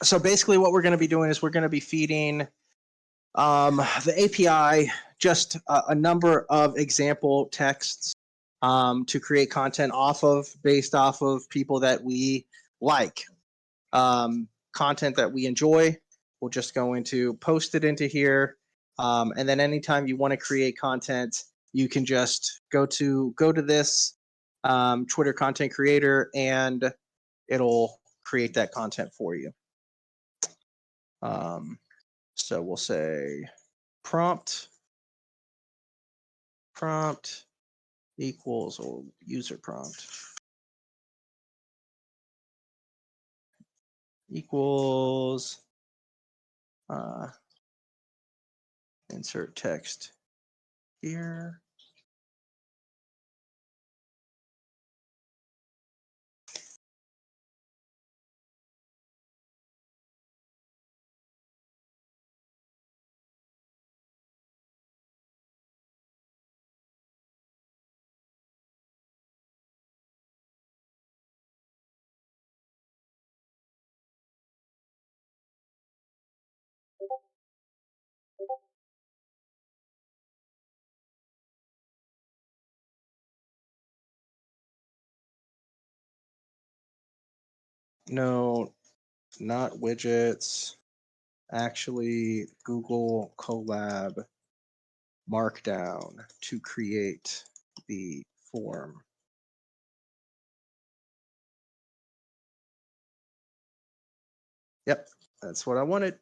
So basically what we're going to be doing is we're going to be feeding the API just a number of example texts to create content based off of people that we like, content that we enjoy. We're just going to post it into here, and then anytime you want to create content, you can just go to this Twitter content creator, and it'll create that content for you. So we'll say prompt equals, or user prompt equals insert text here. No, not widgets. Actually, Google Colab Markdown to create the form. Yep, that's what I wanted.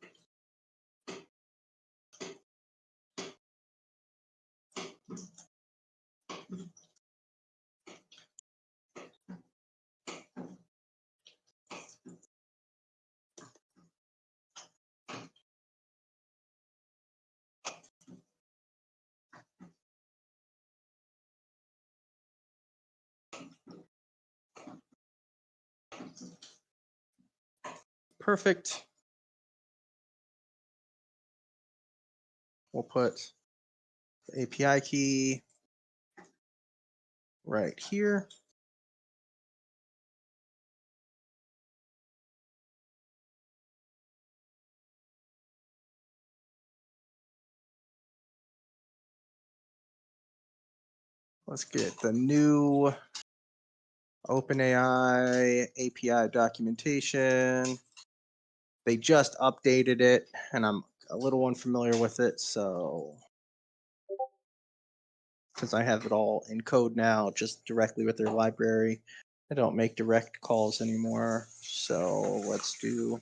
Perfect. We'll put the API key right here. Let's get the new OpenAI API documentation. They just updated it, and I'm a little unfamiliar with it, so because I have it all in code now, just directly with their library. I don't make direct calls anymore, so let's do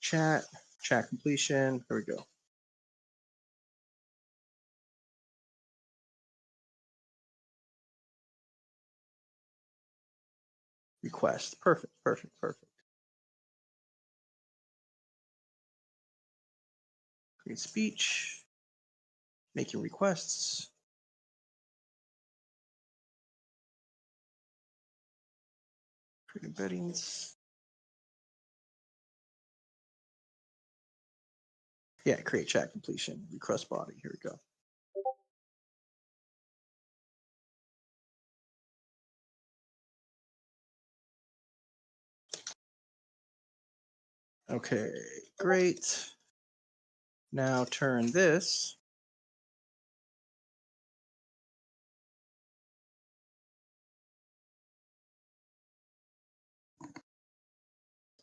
chat completion. There we go. Request. Perfect. Create speech. Making requests. Create embeddings. Yeah, create chat completion. Request body. Here we go. Okay, great. Now turn this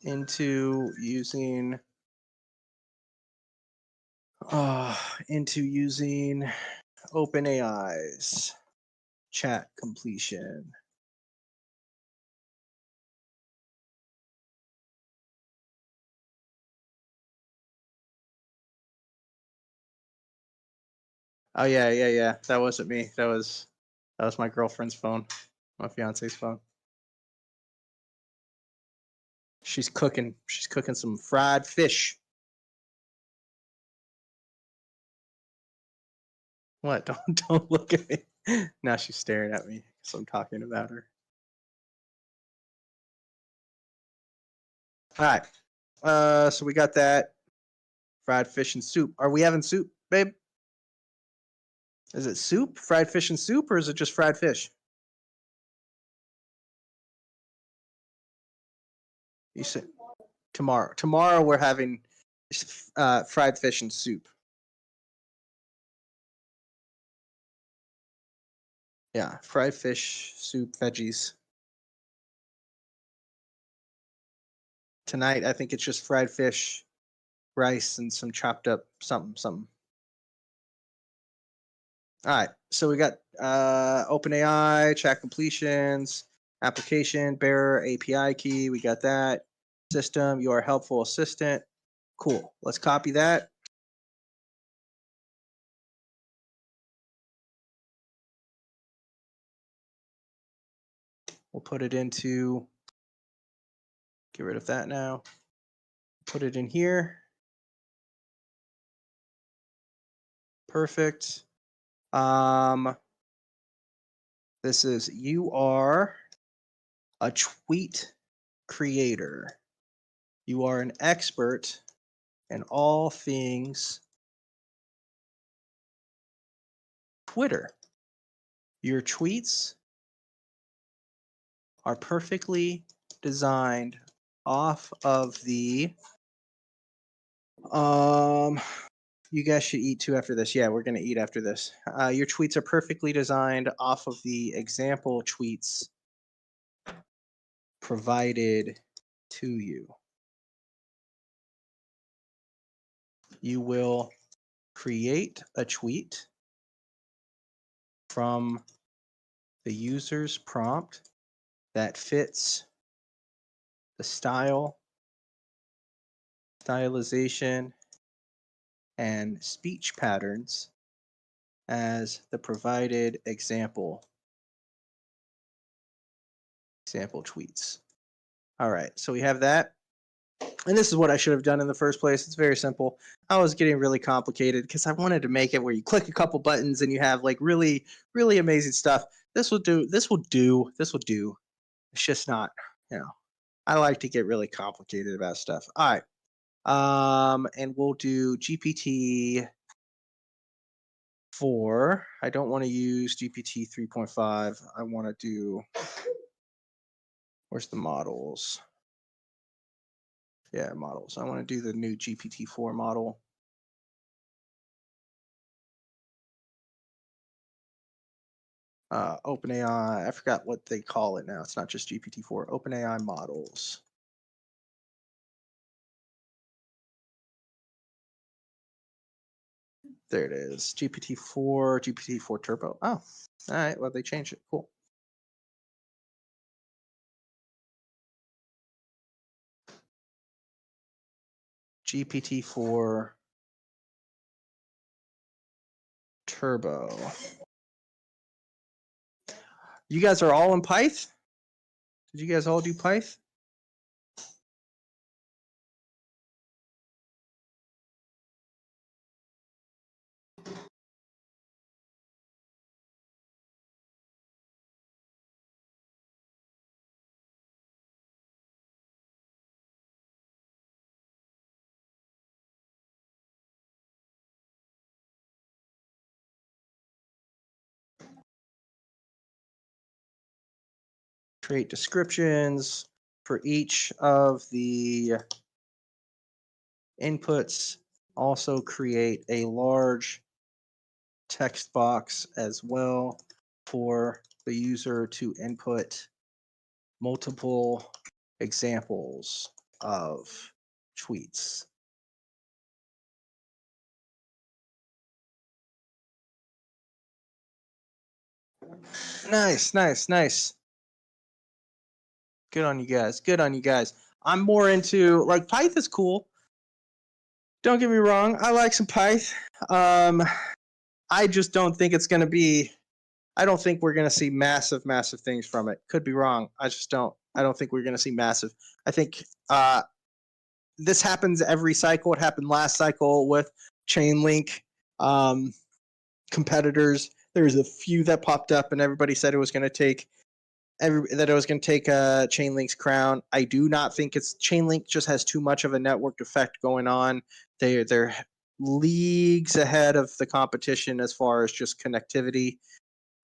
into using into using OpenAI's chat completion. Oh yeah. That wasn't me. That was my girlfriend's phone, my fiance's phone. She's cooking. She's cooking some fried fish. What? Don't look at me. Now she's staring at me because I'm talking about her. All right. So we got that fried fish and soup. Are we having soup, babe? Is it soup, fried fish and soup, or is it just fried fish? You said tomorrow. Tomorrow we're having fried fish and soup. Yeah, fried fish, soup, veggies. Tonight I think it's just fried fish, rice, and some chopped up something. All right, so we got OpenAI, chat completions, application, bearer, API key. We got that. System, you are a helpful assistant. Cool. Let's copy that. We'll put it into, get rid of that now. Put it in here. Perfect. This is, you are a tweet creator. You are an expert in all things Twitter. Your tweets are perfectly designed off of the you guys should eat too after this. Yeah, we're gonna eat after this. Your tweets are perfectly designed off of the example tweets provided to you. You will create a tweet from the user's prompt that fits the stylization, and speech patterns as the provided example tweets. All right, so we have that. And this is what I should have done in the first place. It's very simple. I was getting really complicated because I wanted to make it where you click a couple buttons and you have like really, really amazing stuff. This will do. It's just not, you know, I like to get really complicated about stuff. All right. And we'll do GPT 4. I don't want to use GPT 3.5. I want to do, where's the models? Yeah, models. I want to do the new GPT 4 model. OpenAI, I forgot what they call it now. It's not just GPT 4. OpenAI models. There it is. GPT 4 Turbo. Oh, all right. Well, they changed it. Cool. GPT 4 Turbo. You guys are all in Python? Did you guys all do Python? Create descriptions for each of the inputs also create a large text box as well for the user to input multiple examples of tweets. Nice, nice, nice. Good on you guys. Good on you guys. I'm more into like Pyth is cool. Don't get me wrong. I like some Pyth. I just don't think it's going to be. I don't think we're going to see massive, massive things from it. Could be wrong. I just don't. I don't think we're going to see massive. I think this happens every cycle. It happened last cycle with Chainlink competitors. There's a few that popped up, and everybody said it was going to take Chainlink's crown. I do not think it's Chainlink. Just has too much of a network effect going on. They're leagues ahead of the competition as far as just connectivity.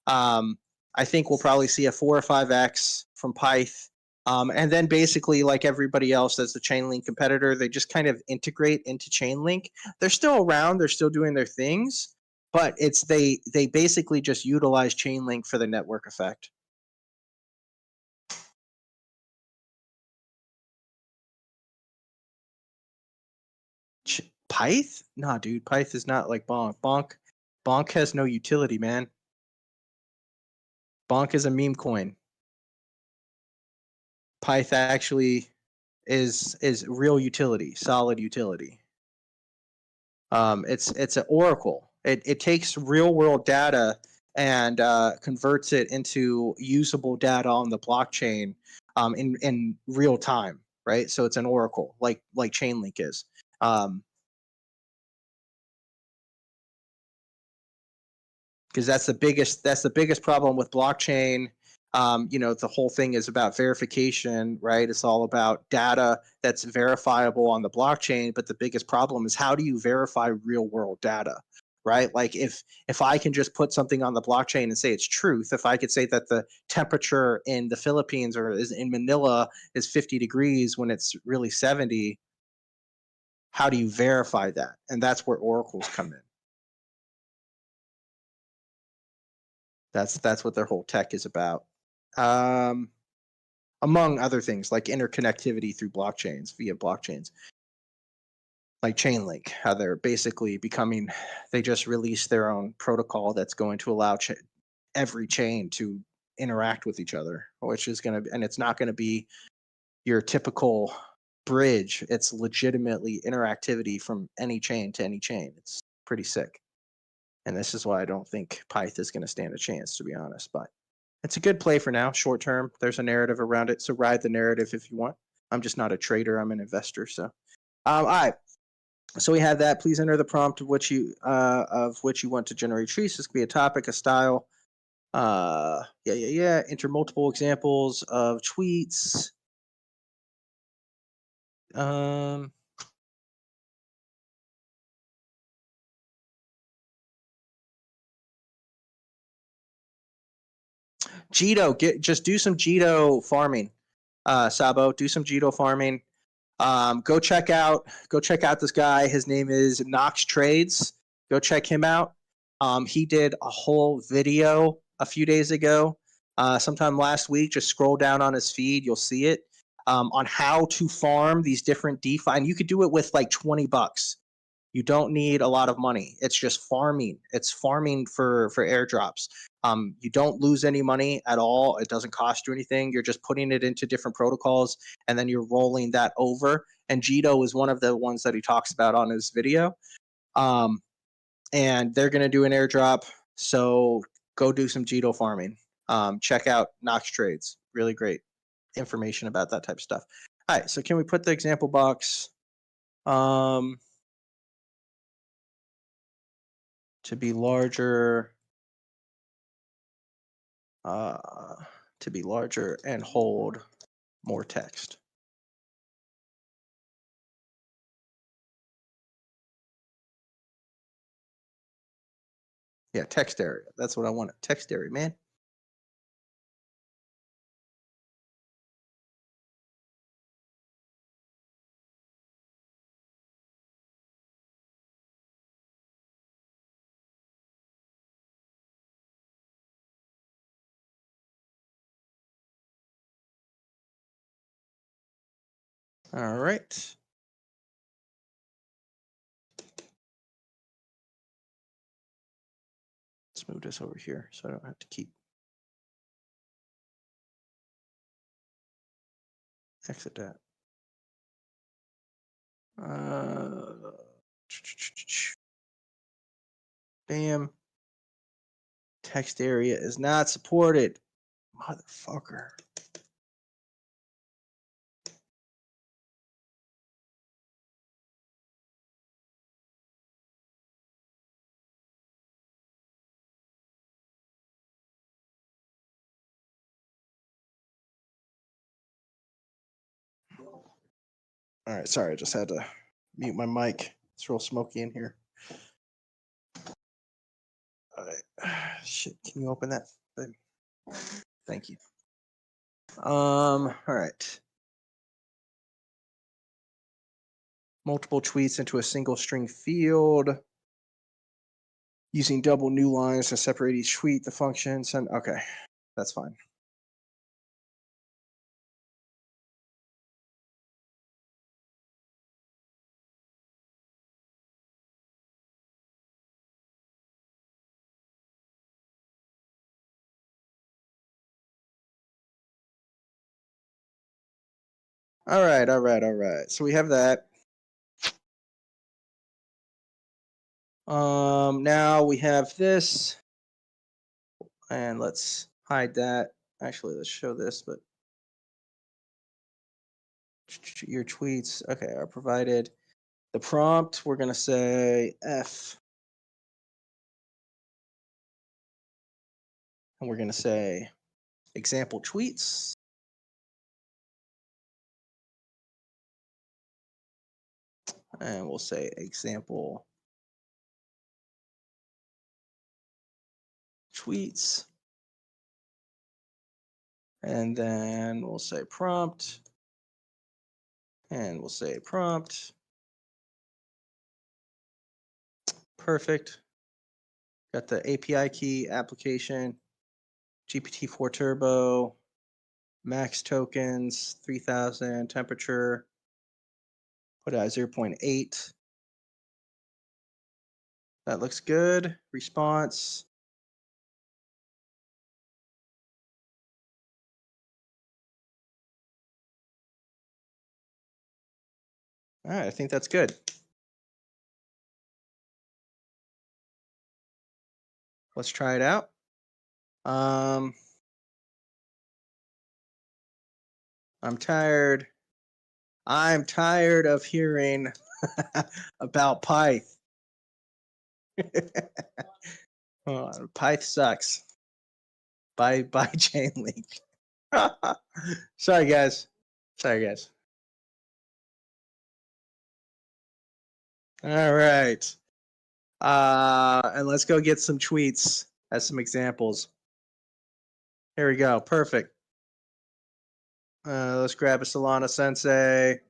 I think we'll probably see a 4 or 5x from Pyth. And then basically, like everybody else as the Chainlink competitor, they just kind of integrate into Chainlink. They're still around, they're still doing their things, but it's they basically just utilize Chainlink for the network effect. Pyth? Nah, dude, Pyth is not like Bonk. Bonk has no utility, man. Bonk is a meme coin. Pyth actually is real utility, solid utility. It's an oracle. It takes real world data and converts it into usable data on the blockchain in real time, right? So it's an oracle, like Chainlink is. Because that's the biggest problem with blockchain. The whole thing is about verification, right? It's all about data that's verifiable on the blockchain, but the biggest problem is how do you verify real world data, right? Like if I can just put something on the blockchain and say it's truth, if I could say that the temperature in the Philippines or is in Manila is 50 degrees when it's really 70, how do you verify that? And that's where oracles come in. That's what their whole tech is about. Among other things like interconnectivity through blockchains, via blockchains, like Chainlink, how they're basically they just released their own protocol that's going to allow every chain to interact with each other, which is and it's not going to be your typical bridge. It's legitimately interactivity from any chain to any chain. It's pretty sick. And this is why I don't think Pyth is going to stand a chance, to be honest. But it's a good play for now, short term. There's a narrative around it, so ride the narrative if you want. I'm just not a trader; I'm an investor. So, all right. So we have that. Please enter the prompt of which you want to generate trees. This could be a topic, a style. Yeah. Enter multiple examples of tweets. Jito, just do some Jito farming. Sabo, do some Jito farming. Go check out this guy. His name is Knox Trades. Go check him out. He did a whole video a few days ago, sometime last week. Just scroll down on his feed, you'll see it, on how to farm these different DeFi. And you could do it with like $20. You don't need a lot of money. It's just farming. It's farming for airdrops. You don't lose any money at all. It doesn't cost you anything. You're just putting it into different protocols, and then you're rolling that over. And Jito is one of the ones that he talks about on his video. And they're going to do an airdrop. So go do some Jito farming. Check out Knox Trades. Really great information about that type of stuff. All right. So can we put the example box to be larger? And hold more text. Yeah, text area. That's what I want. Text area, man. All right. Let's move this over here so I don't have to keep exit that. Uh, bam. Text area is not supported. Motherfucker. All right, sorry, I just had to mute my mic. It's real smoky in here. All right. Shit, can you open that? Thank you. All right. Multiple tweets into a single string field. Using double new lines to separate each tweet, the function send. Okay, that's fine. All right, all right, all right. So we have that. Now we have this, and let's hide that. Actually, let's show this, but your tweets, okay, are provided. The prompt, we're gonna say F, and we're gonna say example tweets, and we'll say example tweets, and then we'll say prompt, and we'll say prompt. Perfect. Got the API key application, GPT-4 Turbo, max tokens, 3000, temperature, put it at 0.8. That looks good. Response. All right, I think that's good. Let's try it out. I'm tired. I'm tired of hearing about Pyth. Pyth sucks. Bye Chainlink. Sorry guys. Sorry guys. All right. And let's go get some tweets as some examples. Here we go. Perfect. Let's grab a Solana Sensei.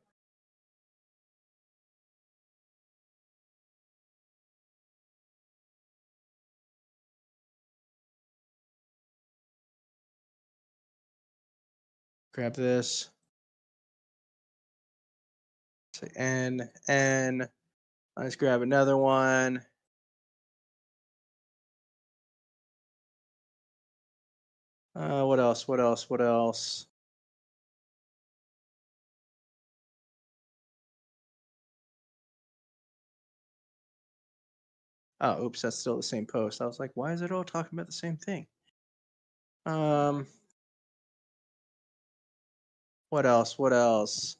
Grab this. Say N. Let's grab another one. What else? What else? What else? Oh, oops, that's still the same post. I was like, why is it all talking about the same thing? What else? What else?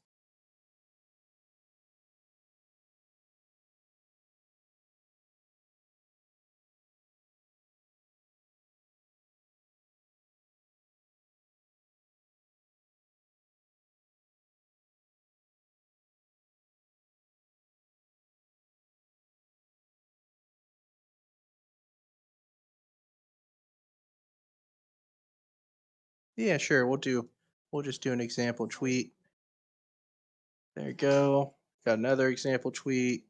Yeah, sure. We'll just do an example tweet. There you go. Got another example tweet.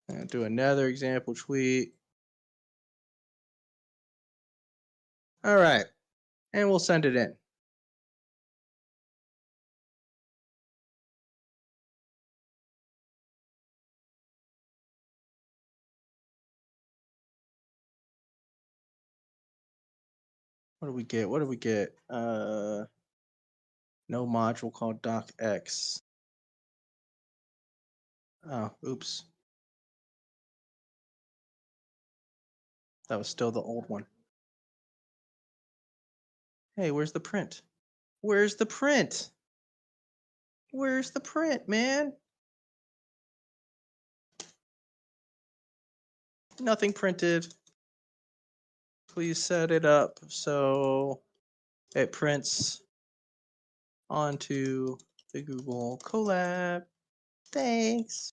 And do another example tweet. All right, and we'll send it in. What do we get? What do we get? No module called docx. Oh, oops. That was still the old one. Hey, where's the print? Where's the print? Where's the print, man? Nothing printed. Please set it up so it prints onto the Google Colab. Thanks.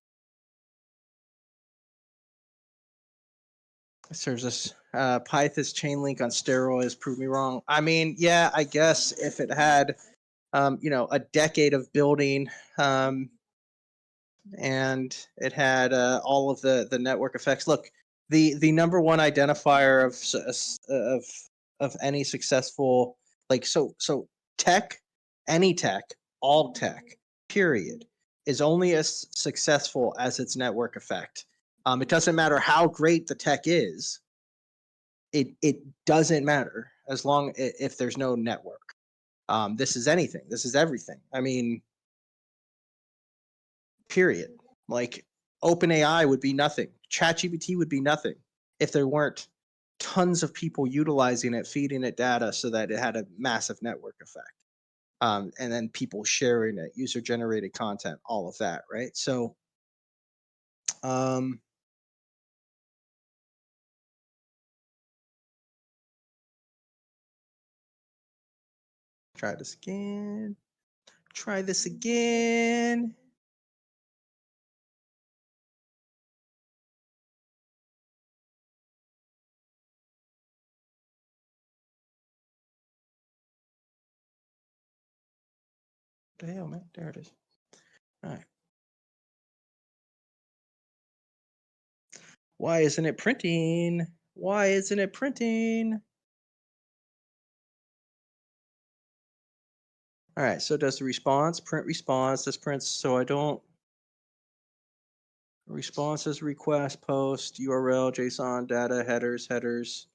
It serves us. Python's chain link on steroids. Prove me wrong. I mean, yeah, I guess if it had, a decade of building, and it had all of the network effects. Look, the number one identifier of any successful, like, so tech, any tech, all tech, period, is only as successful as its network effect. It doesn't matter how great the tech is. It doesn't matter as long if there's no network. This is anything. This is everything. I mean, period. Like, OpenAI would be nothing. ChatGPT would be nothing if there weren't tons of people utilizing it, feeding it data so that it had a massive network effect. And then people sharing it, user generated content, all of that, right? So, um, try this again. Try this again. What the hell, man? There it is. All right. Why isn't it printing? Why isn't it printing? All right, so does the response print response? This prints, so I don't. Responses, request, post, URL, JSON, data, headers,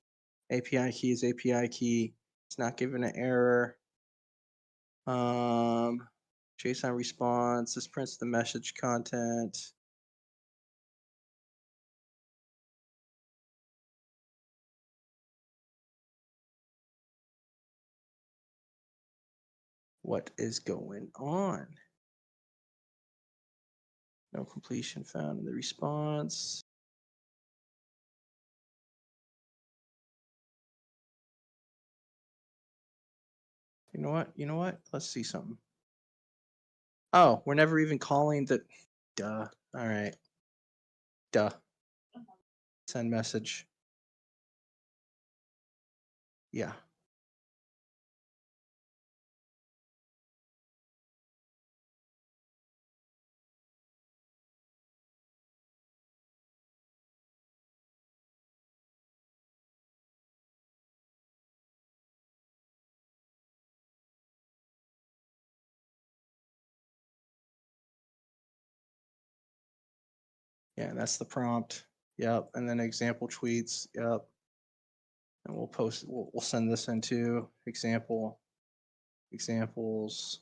API keys, API key. It's not giving an error. JSON response. This prints the message content. What is going on? No completion found in the response. You know what? You know what? Let's see something. Oh, we're never even calling the. Duh. All right. Duh. Send message. Yeah. Yeah, that's the prompt. Yep. And then example tweets. Yep. And we'll post, we'll send this into examples, examples.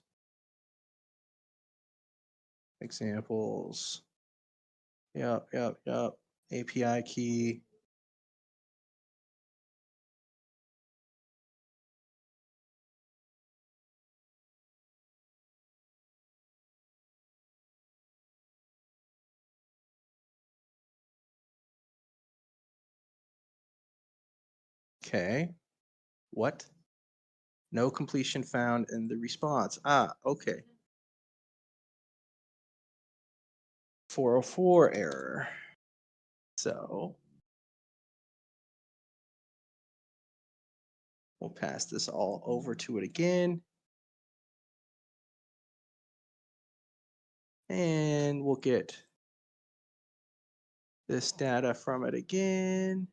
Yep. API key. Okay. What? No completion found in the response. Ah, okay. 404 error. So we'll pass this all over to it again. And we'll get this data from it again.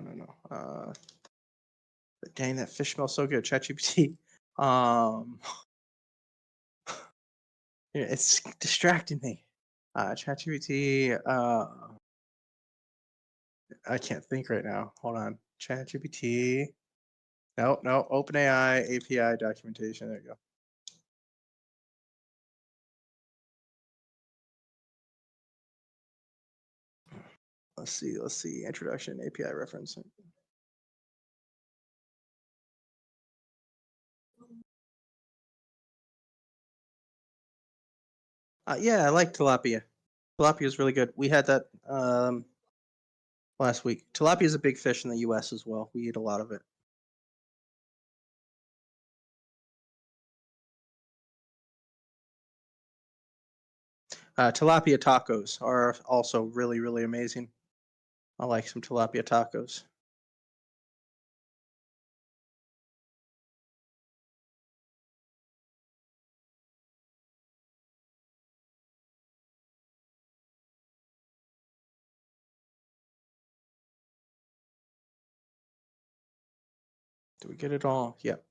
No. Dang, that fish smells so good. ChatGPT. It's distracting me. ChatGPT. I can't think right now. Hold on. ChatGPT. No. OpenAI API documentation. There you go. Let's see. Introduction, API reference. Yeah, I like tilapia. Tilapia is really good. We had that last week. Tilapia is a big fish in the U.S. as well. We eat a lot of it. Tilapia tacos are also really, really amazing. I like some tilapia tacos. Do we get it all? Yep.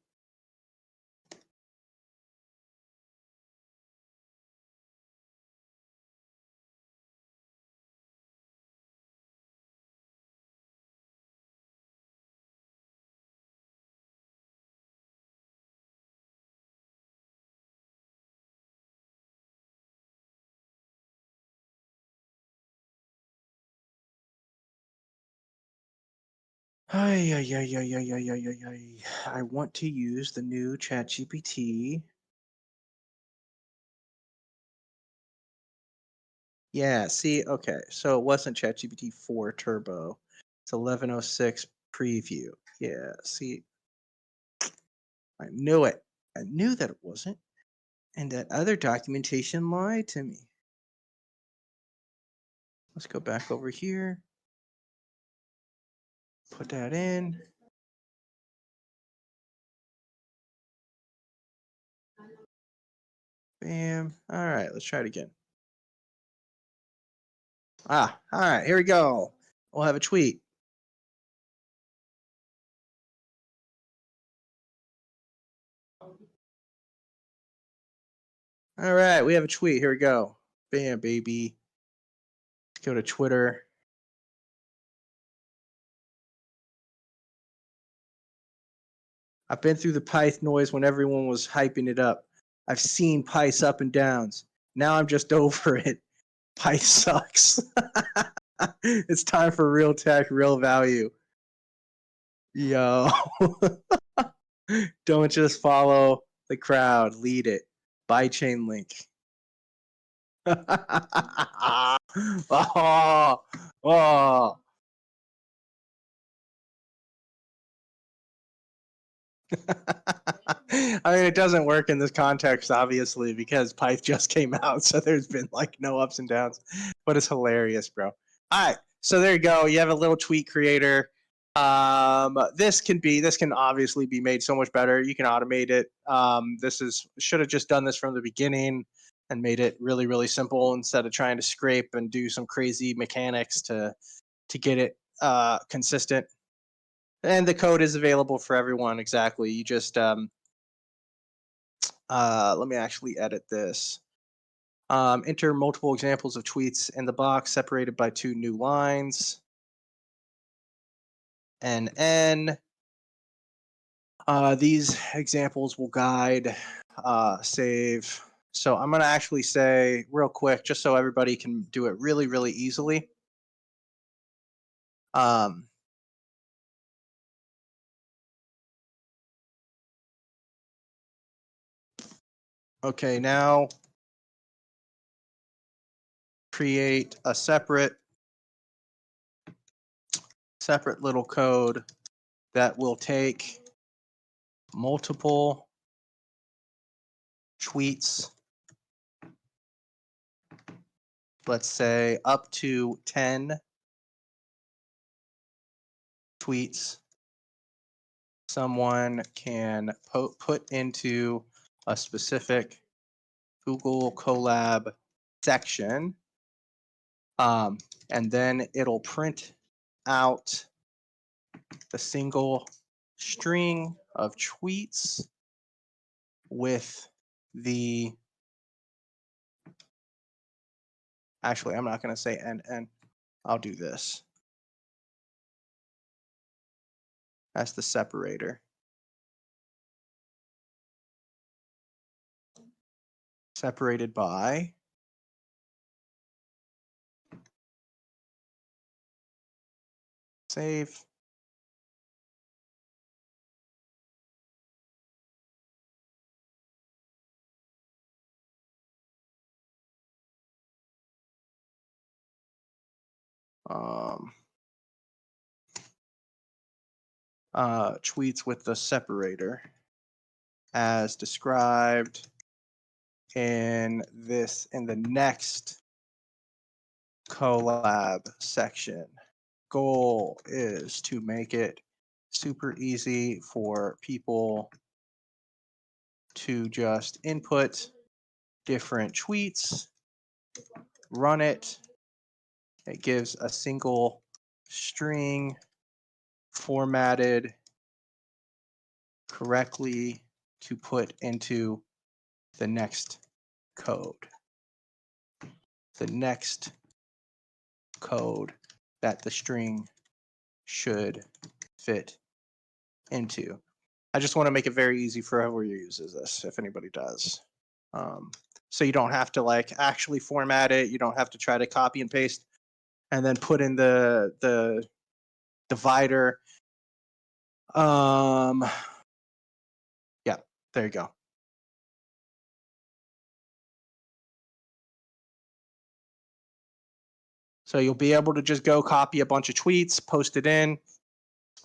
I want to use the new ChatGPT. Yeah, see, okay. So it wasn't ChatGPT 4 Turbo. It's 1106 preview. Yeah, see, I knew it. I knew that it wasn't. And that other documentation lied to me. Let's go back over here. Put that in. Bam. All right, let's try it again. All right, here we go. We'll have a tweet. All right, we have a tweet. Here we go. Bam, baby. Let's go to Twitter. I've been through the Pyth noise when everyone was hyping it up. I've seen Pyth's up and downs. Now I'm just over it. Pyth sucks. It's time for real tech, real value. Yo. Don't just follow the crowd, lead it. Buy chain link. Oh. I mean, it doesn't work in this context, obviously, because Pyth just came out, so there's been like no ups and downs. But it's hilarious, bro. All right, so there you go. You have a little tweet creator. This can obviously be made so much better. You can automate it. Should have just done this from the beginning and made it really, really simple instead of trying to scrape and do some crazy mechanics to get it consistent. And the code is available for everyone. Exactly. You just let me actually edit this. Enter multiple examples of tweets in the box separated by 2 new lines. NN. These examples will guide, save. So I'm going to actually say real quick, just so everybody can do it really, really easily. Okay, now create a separate little code that will take multiple tweets, let's say up to 10 tweets someone can put into a specific Google Colab section, and then it'll print out the single string of tweets with the, actually, I'm not going to say and I'll do this as the separator. Separated by save. Tweets with the separator as described in the next collab section. Goal is to make it super easy for people to just input different tweets, run it. It gives a single string formatted correctly to put into the next code. The next code that the string should fit into. I just want to make it very easy for whoever uses this, if anybody does. So you don't have to like actually format it. You don't have to try to copy and paste and then put in the divider. Yeah, there you go. So you'll be able to just go copy a bunch of tweets, post it in.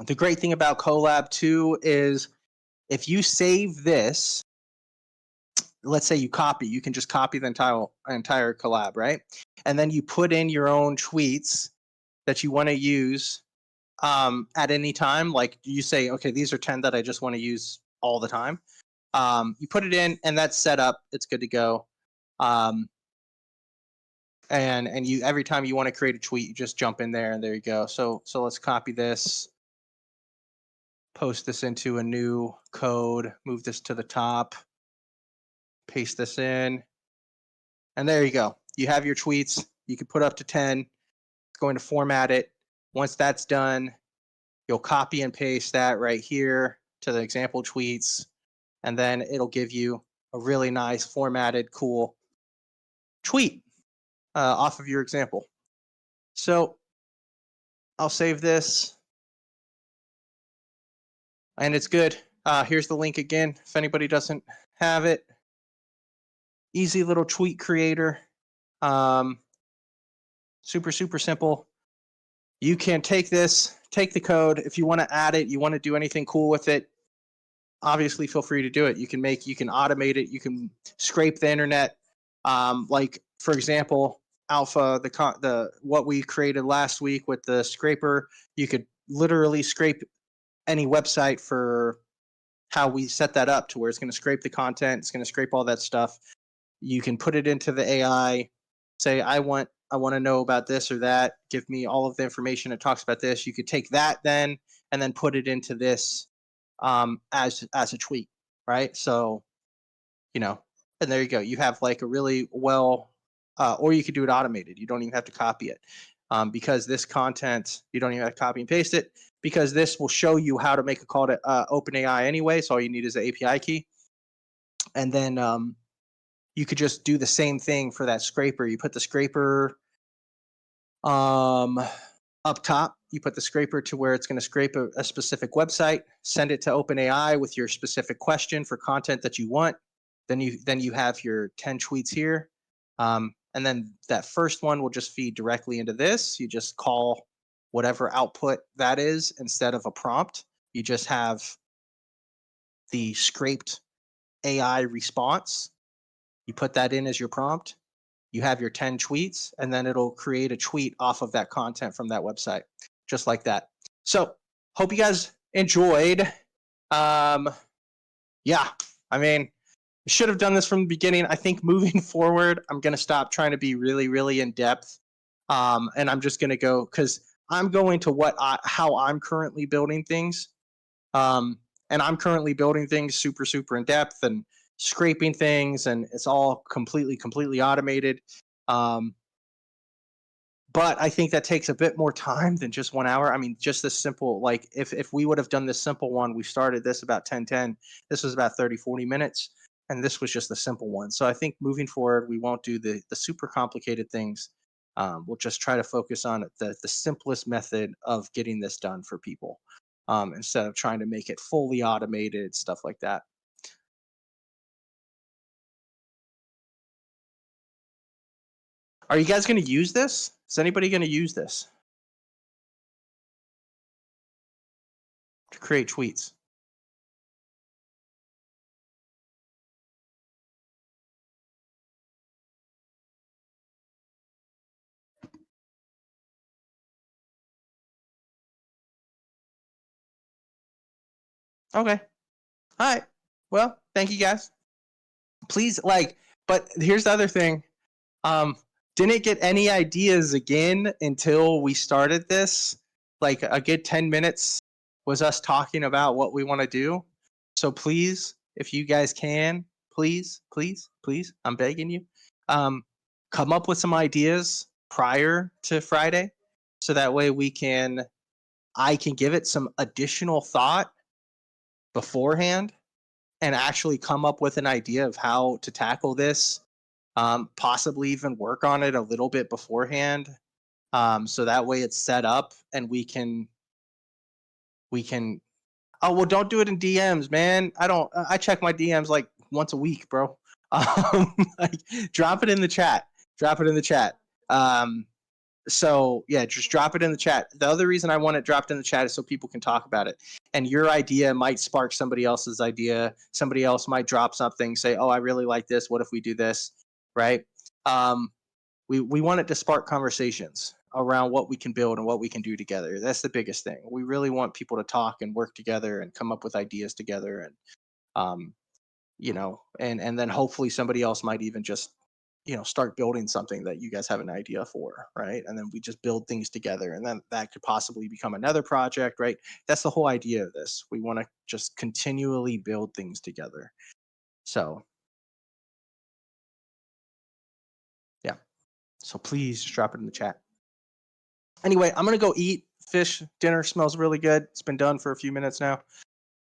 The great thing about Colab too is if you save this, let's say you can just copy the entire collab, right? And then you put in your own tweets that you want to use at any time. Like you say, okay, these are 10 that I just want to use all the time. You put it in and that's set up. It's good to go. And you every time you want to create a tweet, you just jump in there and there you go. So let's copy this, post this into a new code, move this to the top, paste this in, and there you go. You have your tweets. You can put up to 10. It's going to format it. Once that's done, you'll copy and paste that right here to the example tweets, and then it'll give you a really nice formatted, cool tweet off of your example. So I'll save this, and it's good. Here's the link again if anybody doesn't have it. Easy little tweet creator. Super, super simple. You can take this, take the code. If you want to add it, you want to do anything cool with it, obviously feel free to do it. You can automate it. You can scrape the internet. Like for example, Alpha, the what we created last week with the scraper, you could literally scrape any website for how we set that up to where it's going to scrape the content. It's going to scrape all that stuff. You can put it into the AI, say, I want to know about this or that. Give me all of the information that talks about this. You could take that then and then put it into this as a tweet, right? So, and there you go. You have like a really well, or you could do it automated. You don't even have to copy it because this content, you don't even have to copy and paste it because this will show you how to make a call to OpenAI anyway. So all you need is the API key. And then you could just do the same thing for that scraper. You put the scraper up top. You put the scraper to where it's going to scrape a specific website, send it to OpenAI with your specific question for content that you want. Then you have your 10 tweets here. And then that first one will just feed directly into this. You just call whatever output that is instead of a prompt. You just have the scraped AI response. You put that in as your prompt. You have your 10 tweets, and then it'll create a tweet off of that content from that website, just like that. So hope you guys enjoyed. Yeah, I mean, I should have done this from the beginning. I think moving forward, I'm going to stop trying to be really, really in depth. And I'm just going to go because I'm going to how I'm currently building things. Um, and I'm currently building things super, super in depth and scraping things, and it's all completely automated. Um, but I think that takes a bit more time than just 1 hour. I mean, just this simple, like if we would have done this simple one, we started this about 10:10. This was about 30-40 minutes, and this was just the simple one. So I think moving forward, we won't do the super complicated things. We'll just try to focus on the simplest method of getting this done for people, instead of trying to make it fully automated, stuff like that. Are you guys going to use this? Is anybody going to use this to create tweets? Okay. All right. Well, thank you guys. Please, like, but here's the other thing. Um, didn't get any ideas again until we started this. Like a good 10 minutes was us talking about what we want to do. So please, if you guys can, please, I'm begging you, um, come up with some ideas prior to Friday. So that way I can give it some additional thought beforehand and actually come up with an idea of how to tackle this, possibly even work on it a little bit beforehand, so that way it's set up and we can. Oh well, don't do it in DMs, man. I don't. I check my DMs like once a week, bro. Like, drop it in the chat. Drop it in the chat. Um, so yeah, just drop it in the chat. The other reason I want it dropped in the chat is so people can talk about it, and your idea might spark somebody else's idea. Somebody else might drop something, say, oh, I really like this, what if we do this, right? um, we want it to spark conversations around what we can build and what we can do together. That's the biggest thing. We really want people to talk and work together and come up with ideas together, and um, and then hopefully somebody else might even just start building something that you guys have an idea for, right? And then we just build things together, and then that could possibly become another project, right? That's the whole idea of this. We want to just continually build things together. So yeah, so please just drop it in the chat. Anyway, I'm gonna go eat fish. Dinner smells really good. It's been done for a few minutes now.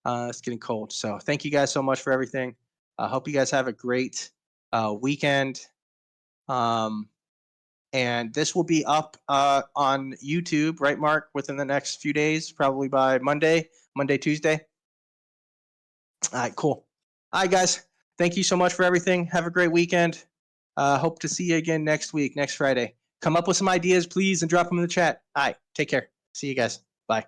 It's getting cold. So thank you guys so much for everything. I hope you guys have a great weekend. Um, and this will be up on YouTube, right, Mark, within the next few days, probably by Monday, Tuesday. All right, cool. All right, guys. Thank you so much for everything. Have a great weekend. Hope to see you again next week, next Friday. Come up with some ideas, please, and drop them in the chat. All right, take care. See you guys. Bye.